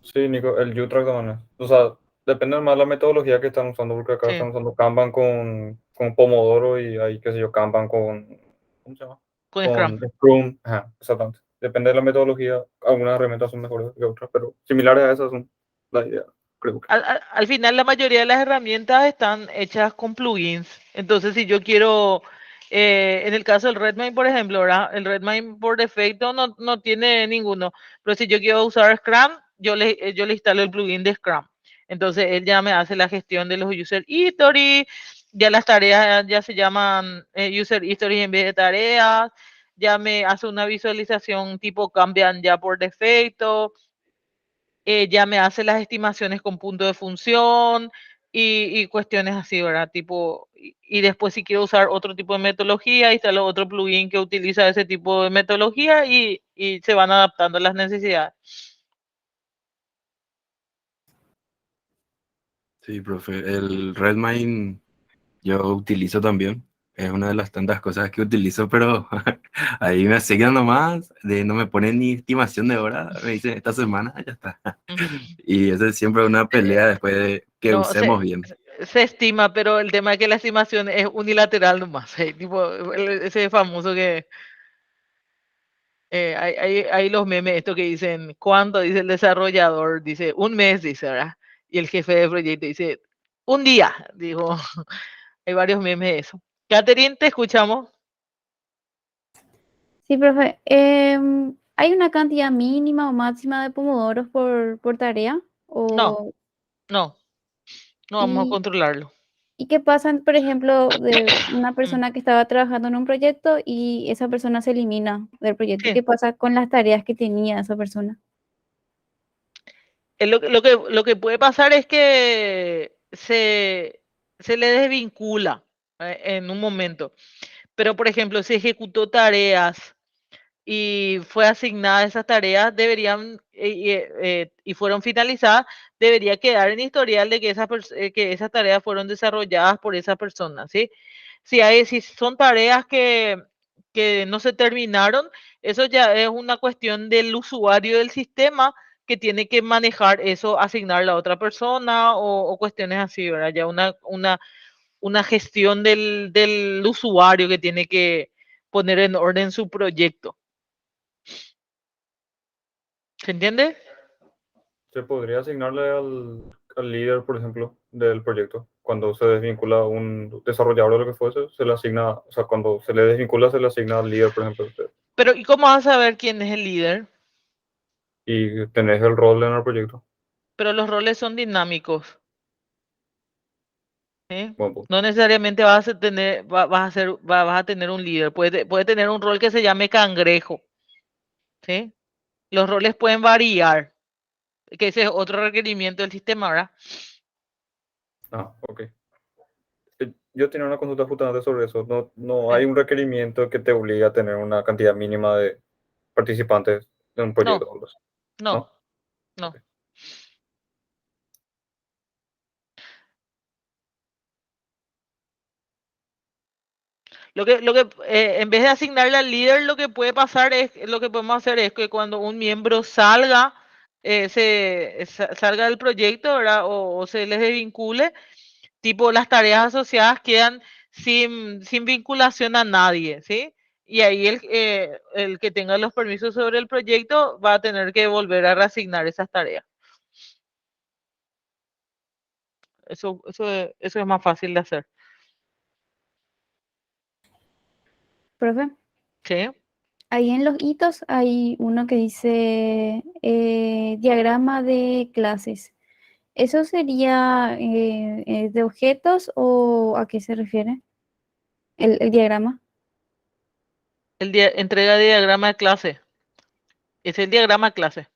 [SPEAKER 3] Sí, Nico, el U-Track también. O sea, depende más de la metodología que están usando, porque acá
[SPEAKER 1] Sí,
[SPEAKER 3] están usando Kanban con Pomodoro y ahí, qué sé yo, Kanban con, ¿cómo se llama?
[SPEAKER 1] con Scrum.
[SPEAKER 3] Con Scrum. Ajá, exactamente. Depende de la metodología. Algunas herramientas son mejores que otras, pero similares a esas son la idea, creo que.
[SPEAKER 1] Al final, la mayoría de las herramientas están hechas con plugins. Entonces, si yo quiero, en el caso del Redmine, por ejemplo, ¿verdad? El Redmine por defecto no tiene ninguno. Pero si yo quiero usar Scrum, yo le instalo el plugin de Scrum. Entonces, él ya me hace la gestión de los user history. Ya las tareas ya se llaman user history en vez de tareas. Ya me hace una visualización tipo cambian ya por defecto. Ya me hace las estimaciones con punto de función y cuestiones así, ¿verdad? Tipo, y después si quiero usar otro tipo de metodología, instalo otro plugin que utiliza ese tipo de metodología y se van adaptando a las necesidades.
[SPEAKER 6] Sí, profe. El Redmine yo utilizo también. Es una de las tantas cosas que utilizo, pero ahí me asignan nomás, no me ponen ni estimación de hora, me dicen esta semana, ya está. Y eso es siempre una pelea después de que
[SPEAKER 1] No,
[SPEAKER 6] usemos bien.
[SPEAKER 1] se estima, pero el tema es que la estimación es unilateral nomás. Tipo, ese famoso que hay los memes, esto que dicen, ¿cuánto? Dice el desarrollador, dice, un mes, dice, ¿verdad? Y el jefe de proyecto dice, un día, dijo. Hay varios memes de eso. Catherine, te escuchamos.
[SPEAKER 2] Sí, profe. ¿Hay una cantidad mínima o máxima de pomodoros por tarea?
[SPEAKER 1] No,
[SPEAKER 2] O,
[SPEAKER 1] no, no vamos a
[SPEAKER 2] y,
[SPEAKER 1] controlarlo.
[SPEAKER 2] ¿Y qué pasa, por ejemplo, de una
[SPEAKER 1] Mm,
[SPEAKER 2] persona que estaba trabajando en un proyecto y esa persona se elimina del proyecto? ¿Y
[SPEAKER 1] sí.
[SPEAKER 2] qué pasa con las tareas que tenía esa persona?
[SPEAKER 1] Lo que puede pasar es que se le desvincula en un momento. Pero, por ejemplo, si ejecutó tareas y fue asignada esas tareas, deberían, y fueron finalizadas, debería quedar en historial de que que esas tareas fueron desarrolladas por esa persona, ¿sí? Si son tareas que no se terminaron, eso ya es una cuestión del usuario del sistema que tiene que manejar eso, asignarla a otra persona o cuestiones así, ¿verdad? Ya una gestión del usuario que tiene que poner en orden su proyecto. ¿Se entiende?
[SPEAKER 3] Se podría asignarle al líder, por ejemplo, del proyecto. Cuando se desvincula un desarrollador o lo que fuese, se le asigna, o sea, cuando se le desvincula, se le asigna al líder, por ejemplo,
[SPEAKER 1] Pero, ¿y cómo vas a saber quién es el líder?
[SPEAKER 3] y tenés el rol en el proyecto.
[SPEAKER 1] Pero los roles son dinámicos. ¿Sí?
[SPEAKER 3] Buen punto.
[SPEAKER 1] No necesariamente vas a tener un líder. Puede tener un rol que se llame cangrejo. ¿Sí? Los roles pueden variar, que ese es otro requerimiento del sistema, ¿verdad?
[SPEAKER 3] Ah, ok. Yo tenía una consulta justamente sobre eso. No
[SPEAKER 1] Sí.
[SPEAKER 3] hay un requerimiento que te obligue a tener una cantidad mínima de participantes en un
[SPEAKER 1] No,
[SPEAKER 3] proyecto, o algo así,
[SPEAKER 1] no,
[SPEAKER 3] ¿no?
[SPEAKER 1] no.
[SPEAKER 3] Ok.
[SPEAKER 1] En vez de asignarle al líder, lo que puede pasar lo que podemos hacer es que cuando un miembro salga, salga del proyecto, ¿verdad? O se les desvincule, tipo las tareas asociadas quedan sin vinculación a nadie, ¿sí? Y ahí el que tenga los permisos sobre el proyecto va a tener que volver a reasignar esas tareas. Eso es más fácil de hacer.
[SPEAKER 2] Profe,
[SPEAKER 1] ¿Sí?
[SPEAKER 2] ahí en los hitos hay uno que dice diagrama de clases. ¿Eso sería de objetos o a qué se refiere el diagrama?
[SPEAKER 1] Entrega de diagrama de clase. Es el diagrama de clase.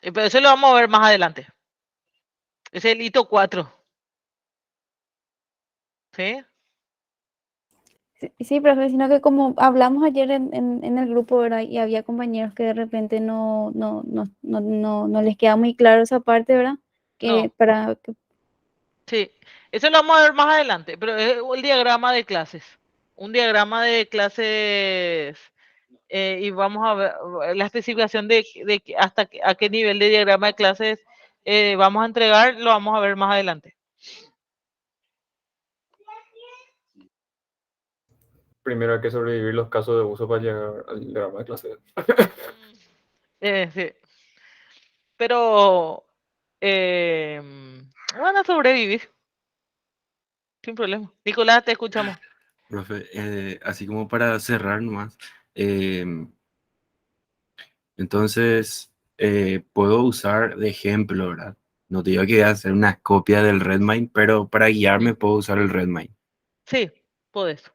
[SPEAKER 1] Pero eso lo vamos a ver más adelante. Es el hito 4. ¿Sí?
[SPEAKER 2] Sí, sí, profe, sino que como hablamos ayer en el grupo, ¿verdad? Y había compañeros que de repente no les queda muy claro esa parte, ¿verdad? Que
[SPEAKER 1] No.
[SPEAKER 2] para
[SPEAKER 1] Sí. Eso lo vamos a ver más adelante. Pero es el diagrama de clases. Un diagrama de clases. Y vamos a ver la especificación de a qué nivel de diagrama de clases vamos a entregar, lo vamos a ver más adelante.
[SPEAKER 3] Primero hay que sobrevivir los casos de uso para llegar al diagrama de clase.
[SPEAKER 1] Sí. Pero van a sobrevivir sin problema. Nicolás, te escuchamos.
[SPEAKER 6] Profe, así como para cerrar nomás, entonces puedo usar de ejemplo, ¿verdad? No te digo que voy a hacer una copia del Redmine, pero para guiarme puedo usar el Redmine.
[SPEAKER 1] Sí, podés.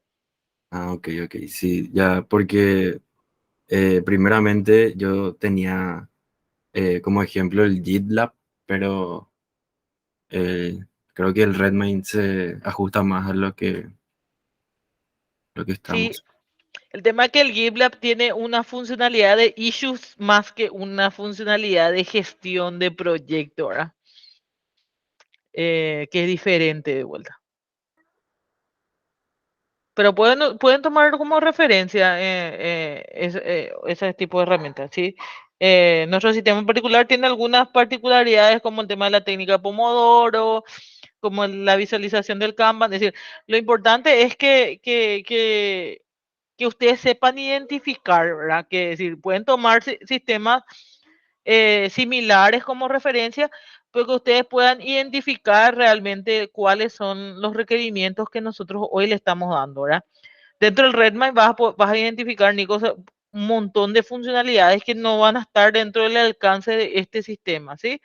[SPEAKER 6] Ah, ok, sí, ya, porque primeramente yo tenía como ejemplo el GitLab, pero eh, creo que el Redmine se ajusta más a lo que
[SPEAKER 1] Sí,
[SPEAKER 6] estamos.
[SPEAKER 1] el tema es que el GitLab tiene una funcionalidad de issues más que una funcionalidad de gestión de proyecto, ¿verdad? Que es diferente de vuelta. Pero pueden tomar como referencia ese tipo de herramientas, ¿sí? Nuestro sistema en particular tiene algunas particularidades como el tema de la técnica Pomodoro, como la visualización del Kanban. Es decir, lo importante es que ustedes sepan identificar, ¿verdad? Que es decir, pueden tomar sistemas similares como referencia, pero que ustedes puedan identificar realmente cuáles son los requerimientos que nosotros hoy le estamos dando, ¿verdad? Dentro del Redmine vas a identificar, Nico, un montón de funcionalidades que no van a estar dentro del alcance de este sistema, ¿sí?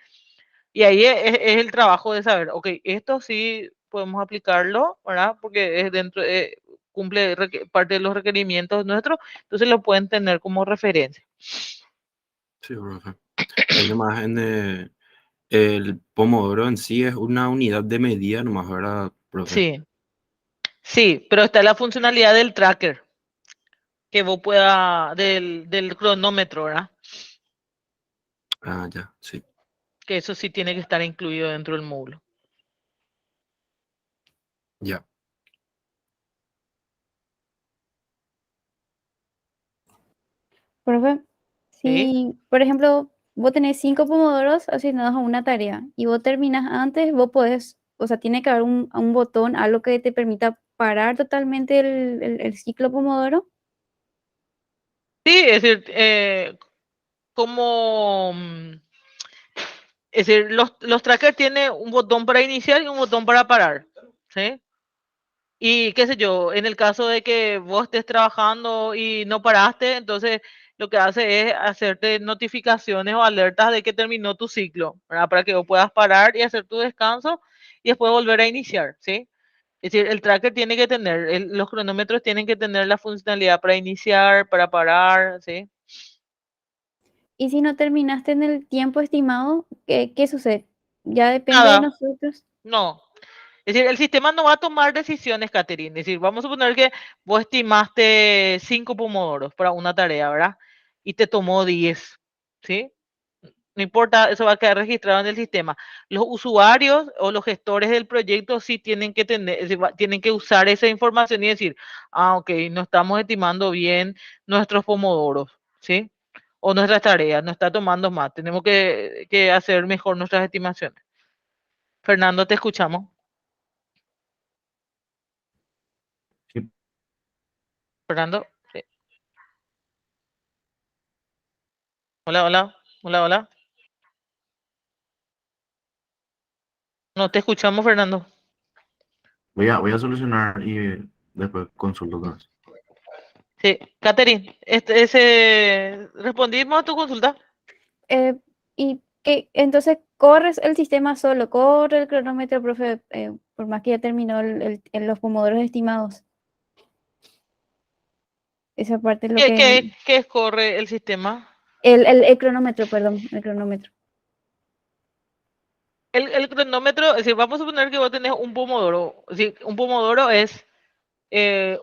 [SPEAKER 1] Y ahí es el trabajo de saber, ok, esto sí podemos aplicarlo, ¿verdad? Porque es dentro, cumple parte de los requerimientos nuestros, entonces lo pueden tener como referencia.
[SPEAKER 6] Sí, profe. Ahí nomás el Pomodoro en sí es una unidad de medida nomás, ¿verdad, profe?
[SPEAKER 1] Sí, sí, pero está la funcionalidad del tracker, que vos pueda, del cronómetro, ¿verdad?
[SPEAKER 6] Ah, ya, sí.
[SPEAKER 1] Que eso sí tiene que estar incluido dentro del módulo.
[SPEAKER 6] Ya.
[SPEAKER 2] profe,
[SPEAKER 1] ¿Sí?
[SPEAKER 2] si, por ejemplo, vos tenés 5 pomodoros asignados a una tarea y vos terminas antes, vos podés, o sea, tiene que haber un botón, algo que te permita parar totalmente el ciclo pomodoro.
[SPEAKER 1] Sí, es decir, como, es decir, los trackers tienen un botón para iniciar y un botón para parar, ¿sí? Y qué sé yo, en el caso de que vos estés trabajando y no paraste, entonces lo que hace es hacerte notificaciones o alertas de que terminó tu ciclo, ¿verdad? Para que vos puedas parar y hacer tu descanso y después volver a iniciar, ¿sí? Es decir, el tracker tiene que tener, los cronómetros tienen que tener la funcionalidad para iniciar, para parar, ¿sí?
[SPEAKER 2] Y si no terminaste en el tiempo estimado, ¿qué sucede? Ya depende de
[SPEAKER 1] Nada,
[SPEAKER 2] nosotros.
[SPEAKER 1] no. Es decir, el sistema no va a tomar decisiones, Catherine. Es decir, vamos a suponer que vos estimaste 5 pomodoros para una tarea, ¿verdad? Y te tomó 10, ¿sí? No importa, eso va a quedar registrado en el sistema. Los usuarios o los gestores del proyecto sí tienen que tener, tienen que usar esa información y decir, ah, ok, no estamos estimando bien nuestros pomodoros, ¿sí? O nuestras tareas, no está tomando más. Tenemos que hacer mejor nuestras estimaciones. Fernando, te escuchamos.
[SPEAKER 5] Sí,
[SPEAKER 1] Fernando. Sí. Hola, hola, hola, hola. No te escuchamos, Fernando.
[SPEAKER 5] Voy a solucionar y después consulto otra vez.
[SPEAKER 1] Sí, Catherine, respondimos a tu consulta.
[SPEAKER 2] Y que entonces corres el sistema solo, corre el cronómetro, profe, por más que ya terminó los pomodoros estimados. Esa parte es lo
[SPEAKER 1] ¿Qué,
[SPEAKER 2] que...
[SPEAKER 1] qué, qué corre el sistema?
[SPEAKER 2] El cronómetro, perdón, el cronómetro.
[SPEAKER 1] El cronómetro, es decir, vamos a suponer que vos tenés un pomodoro. Es decir, un pomodoro es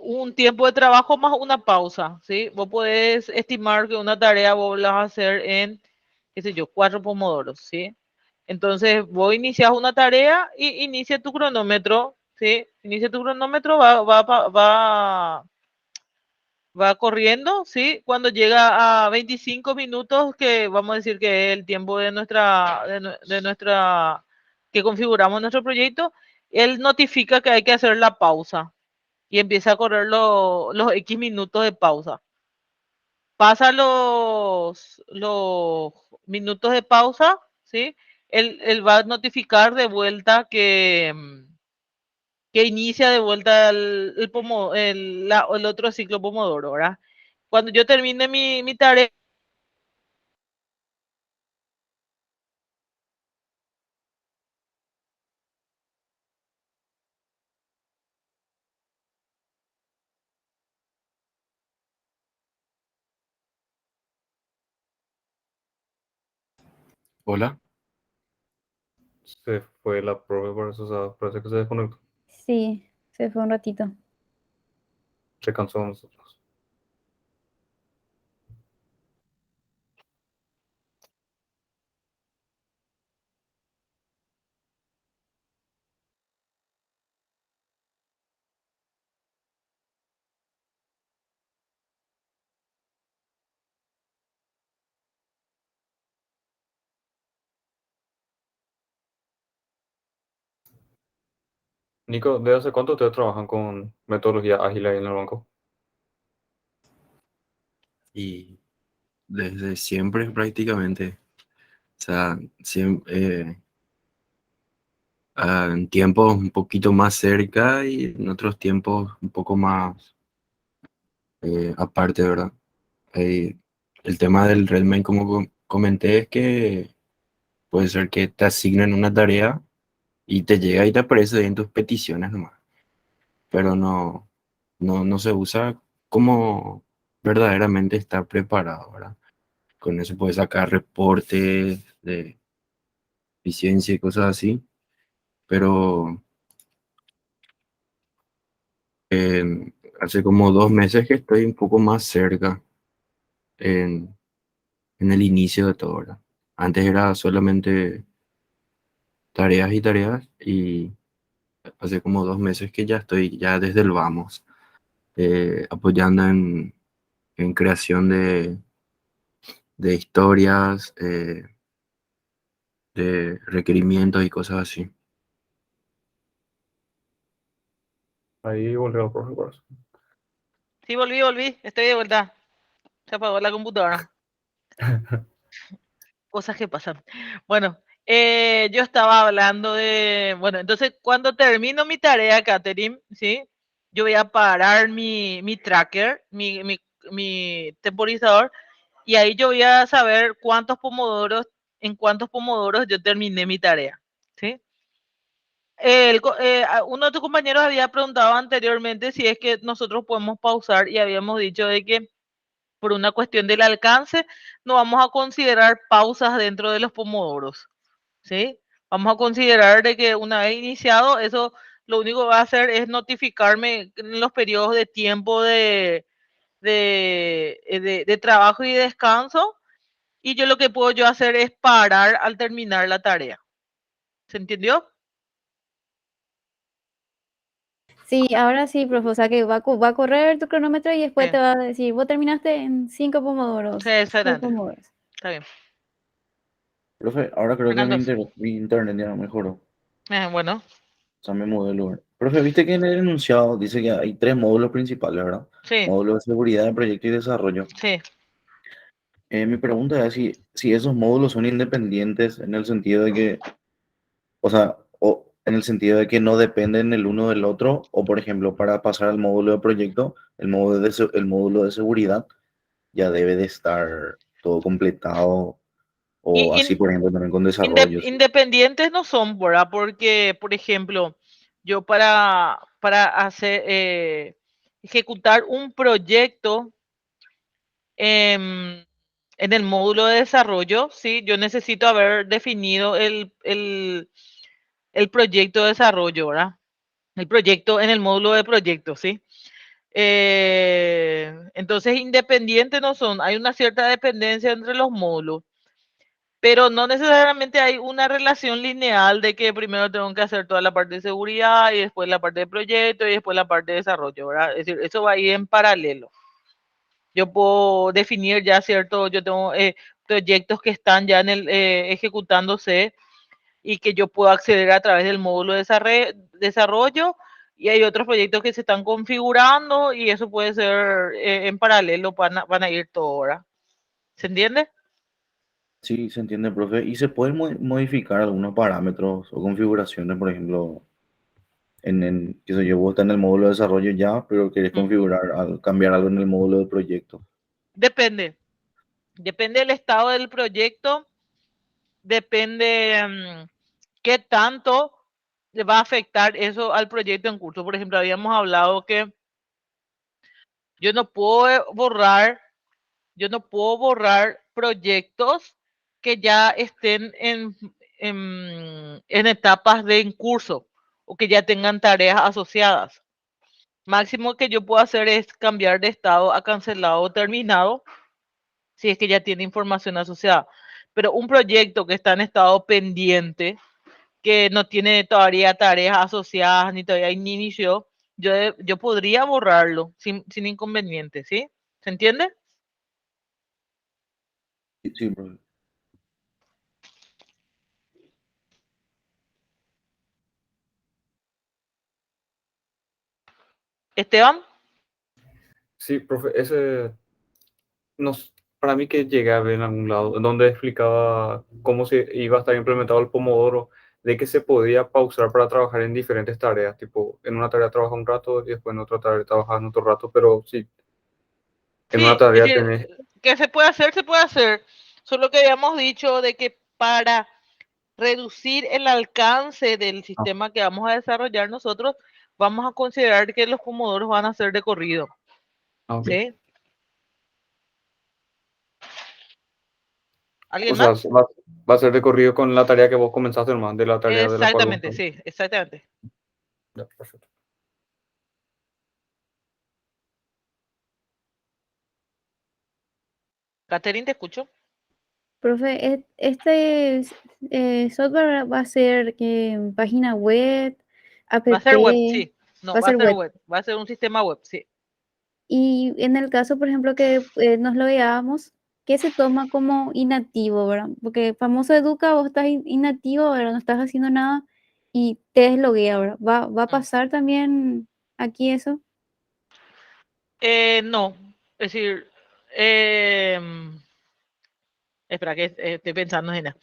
[SPEAKER 1] un tiempo de trabajo más una pausa, ¿sí? Vos podés estimar que una tarea vos la vas a hacer en, qué sé yo, 4 pomodoros, ¿sí? Entonces, vos inicias una tarea y inicia tu cronómetro, ¿sí? Inicia tu cronómetro, va corriendo, ¿sí? Cuando llega a 25 minutos, que vamos a decir que es el tiempo de nuestra que configuramos nuestro proyecto, él notifica que hay que hacer la pausa y empieza a correr los X minutos de pausa. Pasa los minutos de pausa, ¿sí? Él va a notificar de vuelta que inicia de vuelta el otro ciclo Pomodoro, ¿verdad? Cuando yo termine mi tarea,
[SPEAKER 6] Hola.
[SPEAKER 3] Se fue la profe, por eso, o sea, parece que se desconectó.
[SPEAKER 2] Sí, se fue un ratito.
[SPEAKER 3] Se cansó de nosotros. Nico, ¿desde hace cuánto ustedes trabajan con metodología ágil ahí en el banco?
[SPEAKER 6] Y desde siempre prácticamente. O sea, en tiempos un poquito más cerca y en otros tiempos un poco más aparte, ¿verdad? Eh, el tema del Redmine, como comenté, es que puede ser que te asignen una tarea y te llega y te aparece ahí en tus peticiones nomás, pero no se usa como verdaderamente está preparado, ¿verdad? Con eso puedes sacar reportes de eficiencia y cosas así, pero hace como 2 meses que estoy un poco más cerca en, en el inicio de todo, ¿verdad? Antes era solamente tareas y tareas y hace como 2 meses que ya estoy ya desde el vamos, apoyando en creación de historias, de requerimientos y cosas así.
[SPEAKER 3] Ahí volvió la profe, por eso.
[SPEAKER 1] sí, volví, estoy de vuelta. Se apagó la computadora. Cosas que pasan. Bueno, yo estaba hablando bueno, entonces cuando termino mi tarea, Catherine, ¿sí? Yo voy a parar mi tracker, mi temporizador, y ahí yo voy a saber en cuántos pomodoros yo terminé mi tarea, ¿sí? Uno de tus compañeros había preguntado anteriormente si es que nosotros podemos pausar y habíamos dicho de que por una cuestión del alcance no vamos a considerar pausas dentro de los pomodoros, ¿sí? Vamos a considerar de que una vez iniciado, eso lo único que va a hacer es notificarme en los periodos de tiempo de trabajo y descanso, y yo lo que puedo yo hacer es parar al terminar la tarea. ¿Se entendió?
[SPEAKER 2] Sí, ahora sí, profe, o sea que va a correr tu cronómetro y después
[SPEAKER 1] Sí,
[SPEAKER 2] te va a decir, vos terminaste en 5 pomodoros,
[SPEAKER 1] sí,
[SPEAKER 2] 6
[SPEAKER 1] excelente.
[SPEAKER 2] pomodoros.
[SPEAKER 1] Está bien.
[SPEAKER 5] Profe, ahora creo que
[SPEAKER 1] Fernando,
[SPEAKER 5] mi internet ya mejoró.
[SPEAKER 1] bueno,
[SPEAKER 5] O sea, me mudé de lugar. Profe, viste que en el enunciado dice que hay 3 módulos principales, ¿verdad?
[SPEAKER 1] sí,
[SPEAKER 5] Módulo de seguridad de proyecto y desarrollo.
[SPEAKER 1] sí.
[SPEAKER 5] Mi pregunta es si esos módulos son independientes en el sentido de que, o sea, en el sentido de que no dependen el uno del otro, o por ejemplo, para pasar al módulo de proyecto, el módulo de seguridad ya debe de estar todo completado, o
[SPEAKER 1] Y
[SPEAKER 5] así, por ejemplo, también con desarrollos.
[SPEAKER 1] independientes no son, ¿verdad? Porque, por ejemplo, yo para hacer, ejecutar un proyecto en el módulo de desarrollo, ¿sí? Yo necesito haber definido el proyecto de desarrollo, ¿verdad? El proyecto en el módulo de proyecto, ¿sí? Entonces, independientes no son, hay una cierta dependencia entre los módulos, pero no necesariamente hay una relación lineal de que primero tengo que hacer toda la parte de seguridad y después la parte de proyecto y después la parte de desarrollo, ¿verdad? Es decir, eso va a ir en paralelo. Yo puedo definir ya cierto, yo tengo proyectos que están ya en el ejecutándose y que yo puedo acceder a través del módulo de desarrollo, y hay otros proyectos que se están configurando y eso puede ser en paralelo, van a ir todo, ¿verdad? ¿Se entiende?
[SPEAKER 5] Sí, se entiende, profe. ¿Y se pueden modificar algunos parámetros o configuraciones, por ejemplo, qué sé yo, vos estás en el módulo de desarrollo ya, pero querés configurar, cambiar algo en el módulo de proyecto?
[SPEAKER 1] Depende. Depende del estado del proyecto, depende qué tanto le va a afectar eso al proyecto en curso. Por ejemplo, habíamos hablado que yo no puedo borrar proyectos que ya estén en etapas de en curso o que ya tengan tareas asociadas. Máximo que yo puedo hacer es cambiar de estado a cancelado o terminado si es que ya tiene información asociada. Pero un proyecto que está en estado pendiente, que no tiene todavía tareas asociadas ni todavía ni inició, yo podría borrarlo sin inconveniente, ¿sí? ¿Se entiende?
[SPEAKER 5] Sí, sí, profe.
[SPEAKER 1] Esteban,
[SPEAKER 3] Sí, profe, ese nos, para mí que llegué a ver en algún lado, donde explicaba cómo se iba a estar implementado el Pomodoro, de que se podía pausar para trabajar en diferentes tareas, tipo, en una tarea trabaja un rato y después en otra tarea trabajas en otro rato, pero sí, en una
[SPEAKER 1] sí, es
[SPEAKER 3] tarea
[SPEAKER 1] decir,
[SPEAKER 3] tenés...
[SPEAKER 1] que se puede hacer, se puede hacer. Solo que habíamos dicho de que para reducir el alcance del
[SPEAKER 5] Ah,
[SPEAKER 1] sistema que vamos a desarrollar nosotros, vamos a considerar que los pomodoros van a ser de corrido,
[SPEAKER 3] ok.
[SPEAKER 1] ¿sí?
[SPEAKER 3] O
[SPEAKER 1] ¿Alguien
[SPEAKER 3] sea,
[SPEAKER 1] más?
[SPEAKER 3] va a ser de corrido con la tarea que vos comenzaste, hermano, de la tarea de la cual vos...
[SPEAKER 1] Exactamente, sí, exactamente.
[SPEAKER 3] Ya, perfecto.
[SPEAKER 1] Catherine, te escucho.
[SPEAKER 2] Profe, este software va a ser página web, app,
[SPEAKER 1] Va a ser web, sí. No,
[SPEAKER 2] va a
[SPEAKER 1] va a
[SPEAKER 2] ser
[SPEAKER 1] ser
[SPEAKER 2] web.
[SPEAKER 1] web. Va a ser un sistema web, sí.
[SPEAKER 2] Y en el caso, por ejemplo, que nos lo veamos, ¿qué se toma como inactivo, verdad? Porque famoso educa, vos estás inactivo, ¿verdad? No estás haciendo nada y te desloguea, ¿verdad? ¿Va a
[SPEAKER 1] Mm.
[SPEAKER 2] pasar también aquí eso?
[SPEAKER 1] No, es decir, eh, espera que estoy pensando en nada.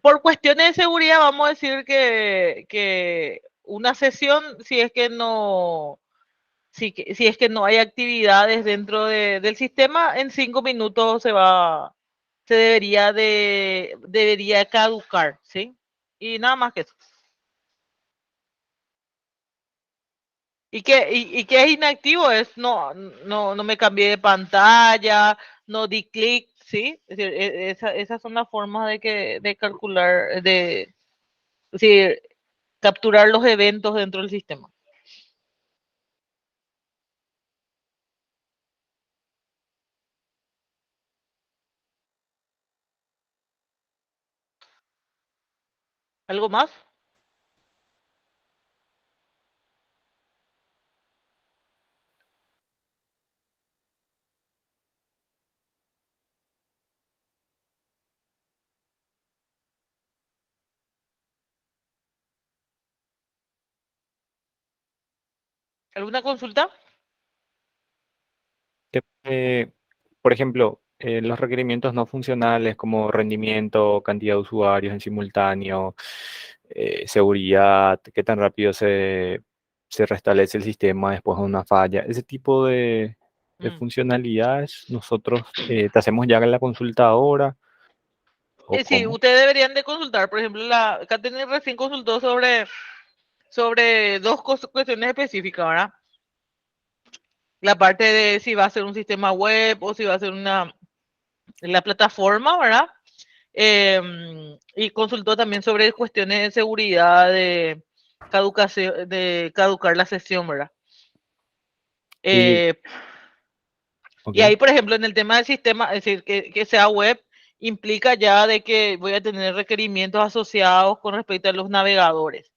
[SPEAKER 1] Por cuestiones de seguridad, vamos a decir que una sesión, si es que no, si es que no hay actividades dentro del sistema, en 5 minutos se debería caducar, ¿sí? Y nada más que eso. Y que es inactivo es no me cambié de pantalla, no di clic, ¿sí? Es decir, esas son las formas de calcular, es decir, capturar los eventos dentro del sistema. ¿Algo más? ¿Alguna consulta?
[SPEAKER 4] Por ejemplo, los requerimientos no funcionales como rendimiento, cantidad de usuarios en simultáneo, seguridad, qué tan rápido se restablece el sistema después de una falla. Ese tipo de
[SPEAKER 1] Mm.
[SPEAKER 4] funcionalidades, nosotros te hacemos ya la consulta ahora o
[SPEAKER 1] Sí,
[SPEAKER 4] cómo.
[SPEAKER 1] ustedes deberían de consultar, por ejemplo, Katherine recién consultó sobre dos cuestiones específicas, ¿verdad? La parte de si va a ser un sistema web o si va a ser la plataforma, ¿verdad? Y consultó también sobre cuestiones de seguridad de caducar la sesión, ¿verdad?
[SPEAKER 4] Y,
[SPEAKER 1] Eh,
[SPEAKER 4] ok.
[SPEAKER 1] y ahí, por ejemplo, en el tema del sistema, es decir, que sea web, implica ya de que voy a tener requerimientos asociados con respecto a los navegadores.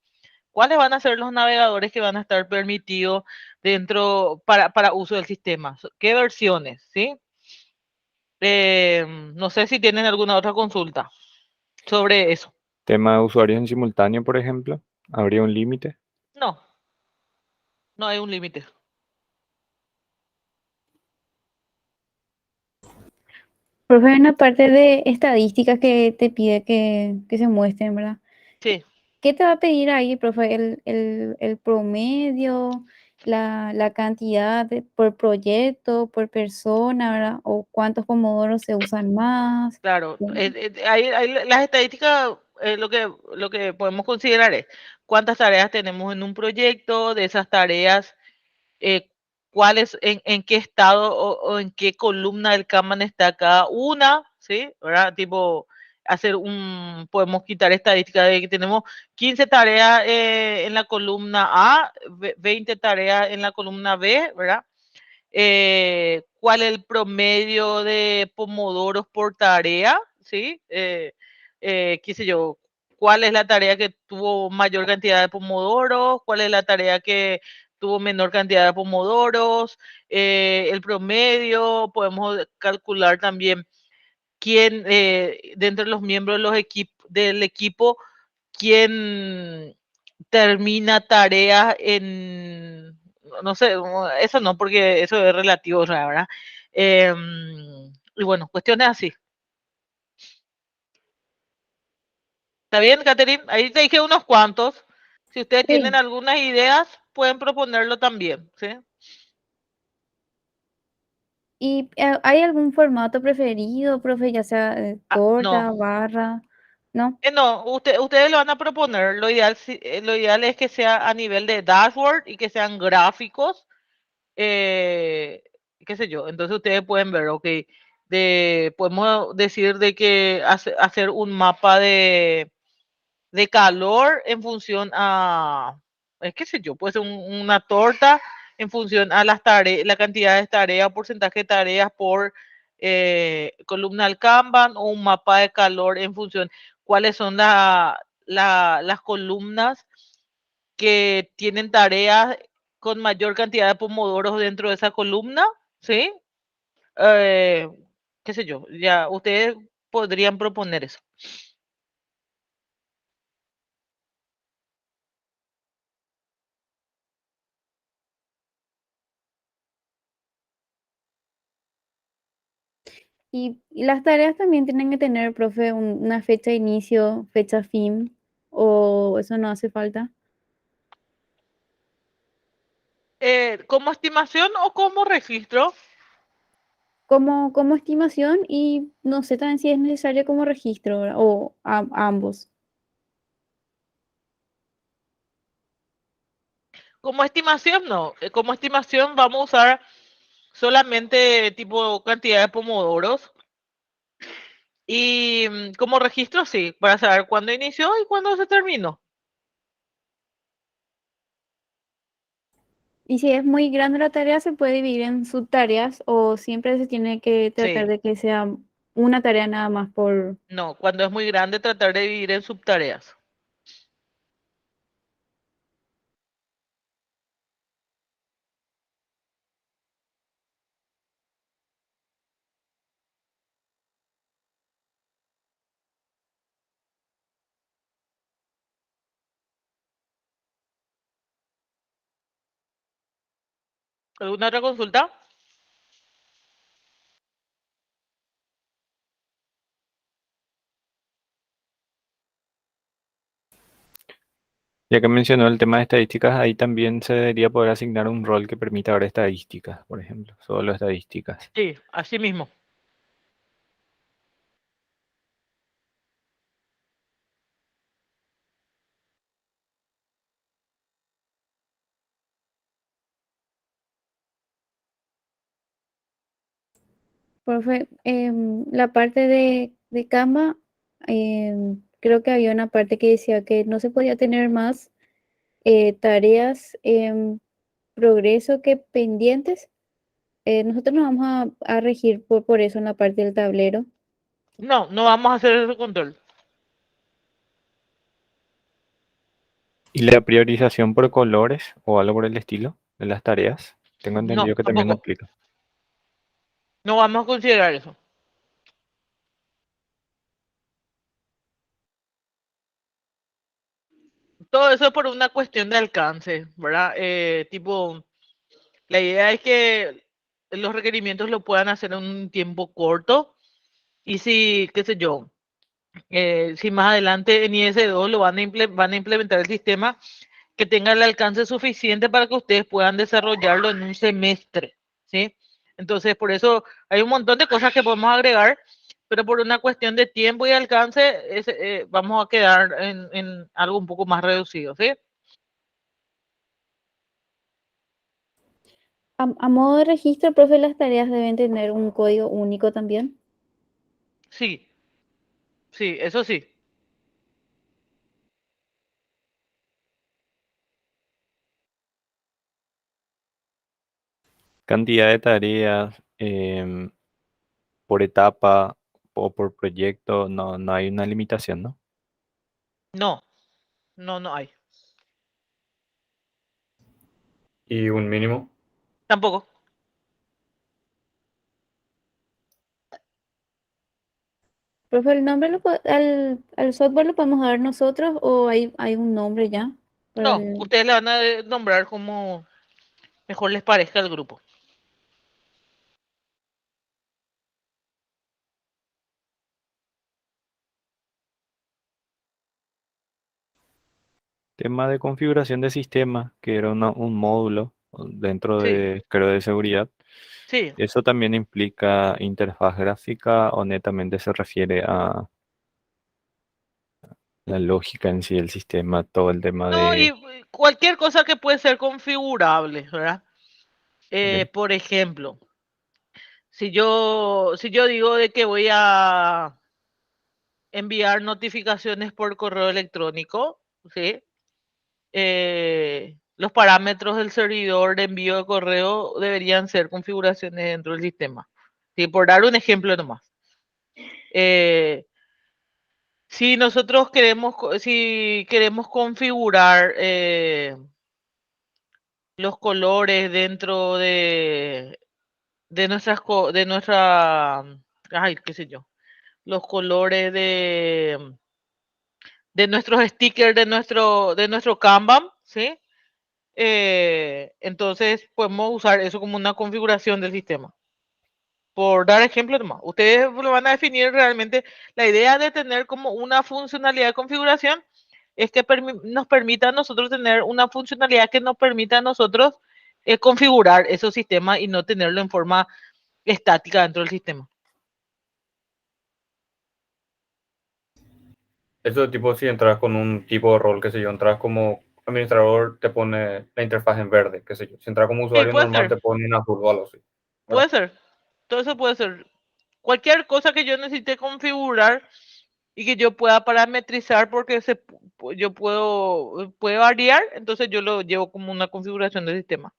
[SPEAKER 1] ¿Cuáles van a ser los navegadores que van a estar permitidos dentro para uso del sistema? ¿Qué versiones? ¿Sí? No sé si tienen alguna otra consulta sobre eso.
[SPEAKER 4] Tema de usuarios en simultáneo, por ejemplo, ¿habría un límite?
[SPEAKER 1] No, no hay un límite.
[SPEAKER 2] Profe, hay una parte de estadísticas que te pide que se muestren, ¿verdad?
[SPEAKER 1] Sí,
[SPEAKER 2] ¿Qué te va a pedir ahí, profe? ¿El promedio, la cantidad por proyecto, por persona, ¿verdad? ¿O cuántos pomodoros se usan más?
[SPEAKER 1] claro. Las estadísticas, lo que podemos considerar es cuántas tareas tenemos en un proyecto, de esas tareas, eh, cuáles, en qué estado o en qué columna del Kanban está cada una, ¿sí? ¿Verdad? Tipo, podemos quitar estadísticas de que tenemos 15 tareas en la columna A, 20 tareas en la columna B, ¿verdad? Cuál es el promedio de pomodoros por tarea, ¿sí? Qué sé yo, cuál es la tarea que tuvo mayor cantidad de pomodoros, cuál es la tarea que tuvo menor cantidad de pomodoros, el promedio, podemos calcular también quién, dentro de los miembros de del equipo, quién termina tareas no sé, eso no, porque eso es relativo, ¿verdad? Y bueno, cuestiones así. ¿Está bien, Catherine? Ahí te dije unos cuantos. Si ustedes tienen
[SPEAKER 2] Sí.
[SPEAKER 1] algunas ideas, pueden proponerlo también, ¿sí?
[SPEAKER 2] ¿Y hay algún formato preferido, profe? Ya sea
[SPEAKER 1] No,
[SPEAKER 2] torta, barra, ¿no?
[SPEAKER 1] no, ustedes lo van a proponer. Lo ideal es que sea a nivel de dashboard y que sean gráficos, eh, qué sé yo. Entonces ustedes pueden ver, ok, podemos decir de que hacer un mapa de calor en función a, qué sé yo, puede ser una torta en función a las tareas, la cantidad de tareas, porcentaje de tareas por columna del Kanban, o un mapa de calor en función cuáles son las columnas que tienen tareas con mayor cantidad de pomodoros dentro de esa columna, ¿sí? Eh, qué sé yo, ya ustedes podrían proponer eso.
[SPEAKER 2] Y las tareas también tienen que tener, profe, una fecha de inicio, fecha fin, o eso no hace falta.
[SPEAKER 1] ¿Como estimación o como registro?
[SPEAKER 2] Como estimación y no sé también si es necesario como registro, ¿verdad? O ambos.
[SPEAKER 1] Como estimación no. Como estimación vamos a usar solamente tipo cantidad de pomodoros. Y como registro sí, para saber cuándo inició y cuándo se terminó.
[SPEAKER 2] Y si es muy grande la tarea, se puede dividir en subtareas o siempre se tiene que tratar
[SPEAKER 1] Sí,
[SPEAKER 2] de que sea una tarea nada más por...
[SPEAKER 1] no, cuando es muy grande tratar de dividir en subtareas. ¿Alguna otra consulta?
[SPEAKER 4] Ya que mencionó el tema de estadísticas, ahí también se debería poder asignar un rol que permita ver estadísticas, por ejemplo, solo estadísticas.
[SPEAKER 1] Sí, así mismo.
[SPEAKER 2] Profe, la parte de Canva, creo que había una parte que decía que no se podía tener más tareas en progreso que pendientes. Nosotros nos vamos a regir por eso en la parte del tablero.
[SPEAKER 1] No, no vamos a hacer ese control.
[SPEAKER 4] ¿Y la priorización por colores o algo por el estilo de las tareas? Tengo
[SPEAKER 1] No,
[SPEAKER 4] entendido que también
[SPEAKER 1] tampoco.
[SPEAKER 4] aplica.
[SPEAKER 1] No vamos a considerar eso. Todo eso por una cuestión de alcance, ¿verdad? Tipo, la idea es que los requerimientos lo puedan hacer en un tiempo corto y si, qué sé yo, si más adelante en IS2 lo van a implementar el sistema que tenga el alcance suficiente para que ustedes puedan desarrollarlo en un semestre, ¿sí? Entonces, por eso hay un montón de cosas que podemos agregar, pero por una cuestión de tiempo y alcance, vamos a quedar en algo un poco más reducido, ¿sí?
[SPEAKER 2] A modo de registro, profe, las tareas deben tener un código único también.
[SPEAKER 1] Sí, sí, eso sí.
[SPEAKER 4] Cantidad de tareas por etapa o por proyecto, no, no hay una limitación, ¿no?
[SPEAKER 1] No, no, no hay.
[SPEAKER 3] Y un mínimo.
[SPEAKER 1] Tampoco.
[SPEAKER 2] Profe, ¿el nombre al software lo podemos dar nosotros o hay un nombre ya? Para
[SPEAKER 1] No, ustedes le van a nombrar como mejor les parezca al grupo.
[SPEAKER 4] Tema de configuración de sistema, que era un módulo dentro
[SPEAKER 1] Sí,
[SPEAKER 4] de, creo, de seguridad.
[SPEAKER 1] sí.
[SPEAKER 4] ¿Eso también implica interfaz gráfica o netamente se refiere a la lógica en sí del sistema, todo el tema
[SPEAKER 1] No, y
[SPEAKER 4] de...
[SPEAKER 1] cualquier cosa que puede ser configurable, ¿verdad?
[SPEAKER 4] Ok.
[SPEAKER 1] Por ejemplo, si yo digo de que voy a enviar notificaciones por correo electrónico, ¿sí? Los parámetros del servidor de envío de correo deberían ser configuraciones dentro del sistema. ¿Sí? Por dar un ejemplo nomás. Si nosotros si queremos configurar los colores dentro de ay, qué sé yo, los colores de nuestros stickers de nuestro Kanban, ¿sí? Entonces podemos usar eso como una configuración del sistema. Por dar ejemplo nomás, ustedes lo van a definir realmente. La idea de tener como una funcionalidad de configuración es que nos permita a nosotros tener una funcionalidad que nos permita a nosotros configurar esos sistemas y no tenerlo en forma estática dentro del sistema.
[SPEAKER 3] Eso tipo, si entras con un tipo de rol, qué sé yo, entras como administrador, te pone la interfaz en verde, qué sé yo. Si entras como
[SPEAKER 1] Sí,
[SPEAKER 3] usuario
[SPEAKER 1] puede
[SPEAKER 3] normal, te
[SPEAKER 1] ser,
[SPEAKER 3] pone en azul o algo así.
[SPEAKER 1] puede
[SPEAKER 3] ¿Verdad?
[SPEAKER 1] ser. Todo eso puede ser. Cualquier cosa que yo necesite configurar y que yo pueda parametrizar porque yo puede variar, entonces yo lo llevo como una configuración del sistema.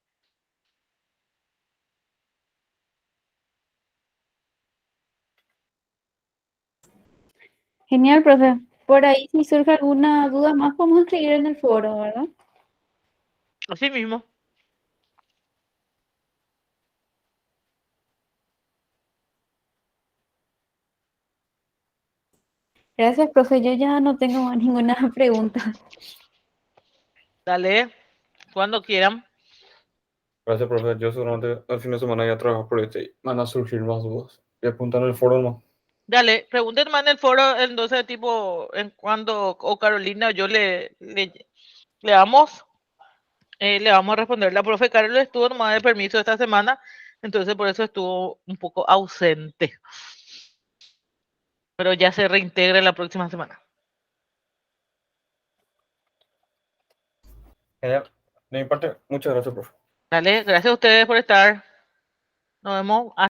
[SPEAKER 2] Genial, profe. Por ahí, si surge alguna duda más, podemos escribir en el foro, ¿verdad?
[SPEAKER 1] Así mismo.
[SPEAKER 2] Gracias, profe. Yo ya no tengo más ninguna pregunta.
[SPEAKER 1] Dale, cuando quieran.
[SPEAKER 3] Gracias, profe. Yo seguramente al fin de semana ya trabajo por este y van a surgir más dudas. Voy a apuntar en el foro nomás.
[SPEAKER 1] Dale, pregúntenme en el foro, entonces tipo, en cuando, o Carolina, yo le le vamos a responder. La profe Carlos estuvo nomás de permiso esta semana, entonces por eso estuvo un poco ausente. Pero ya se reintegra la próxima semana.
[SPEAKER 3] Genial. De mi parte, muchas gracias, profe.
[SPEAKER 1] Dale, gracias a ustedes por estar. Nos vemos.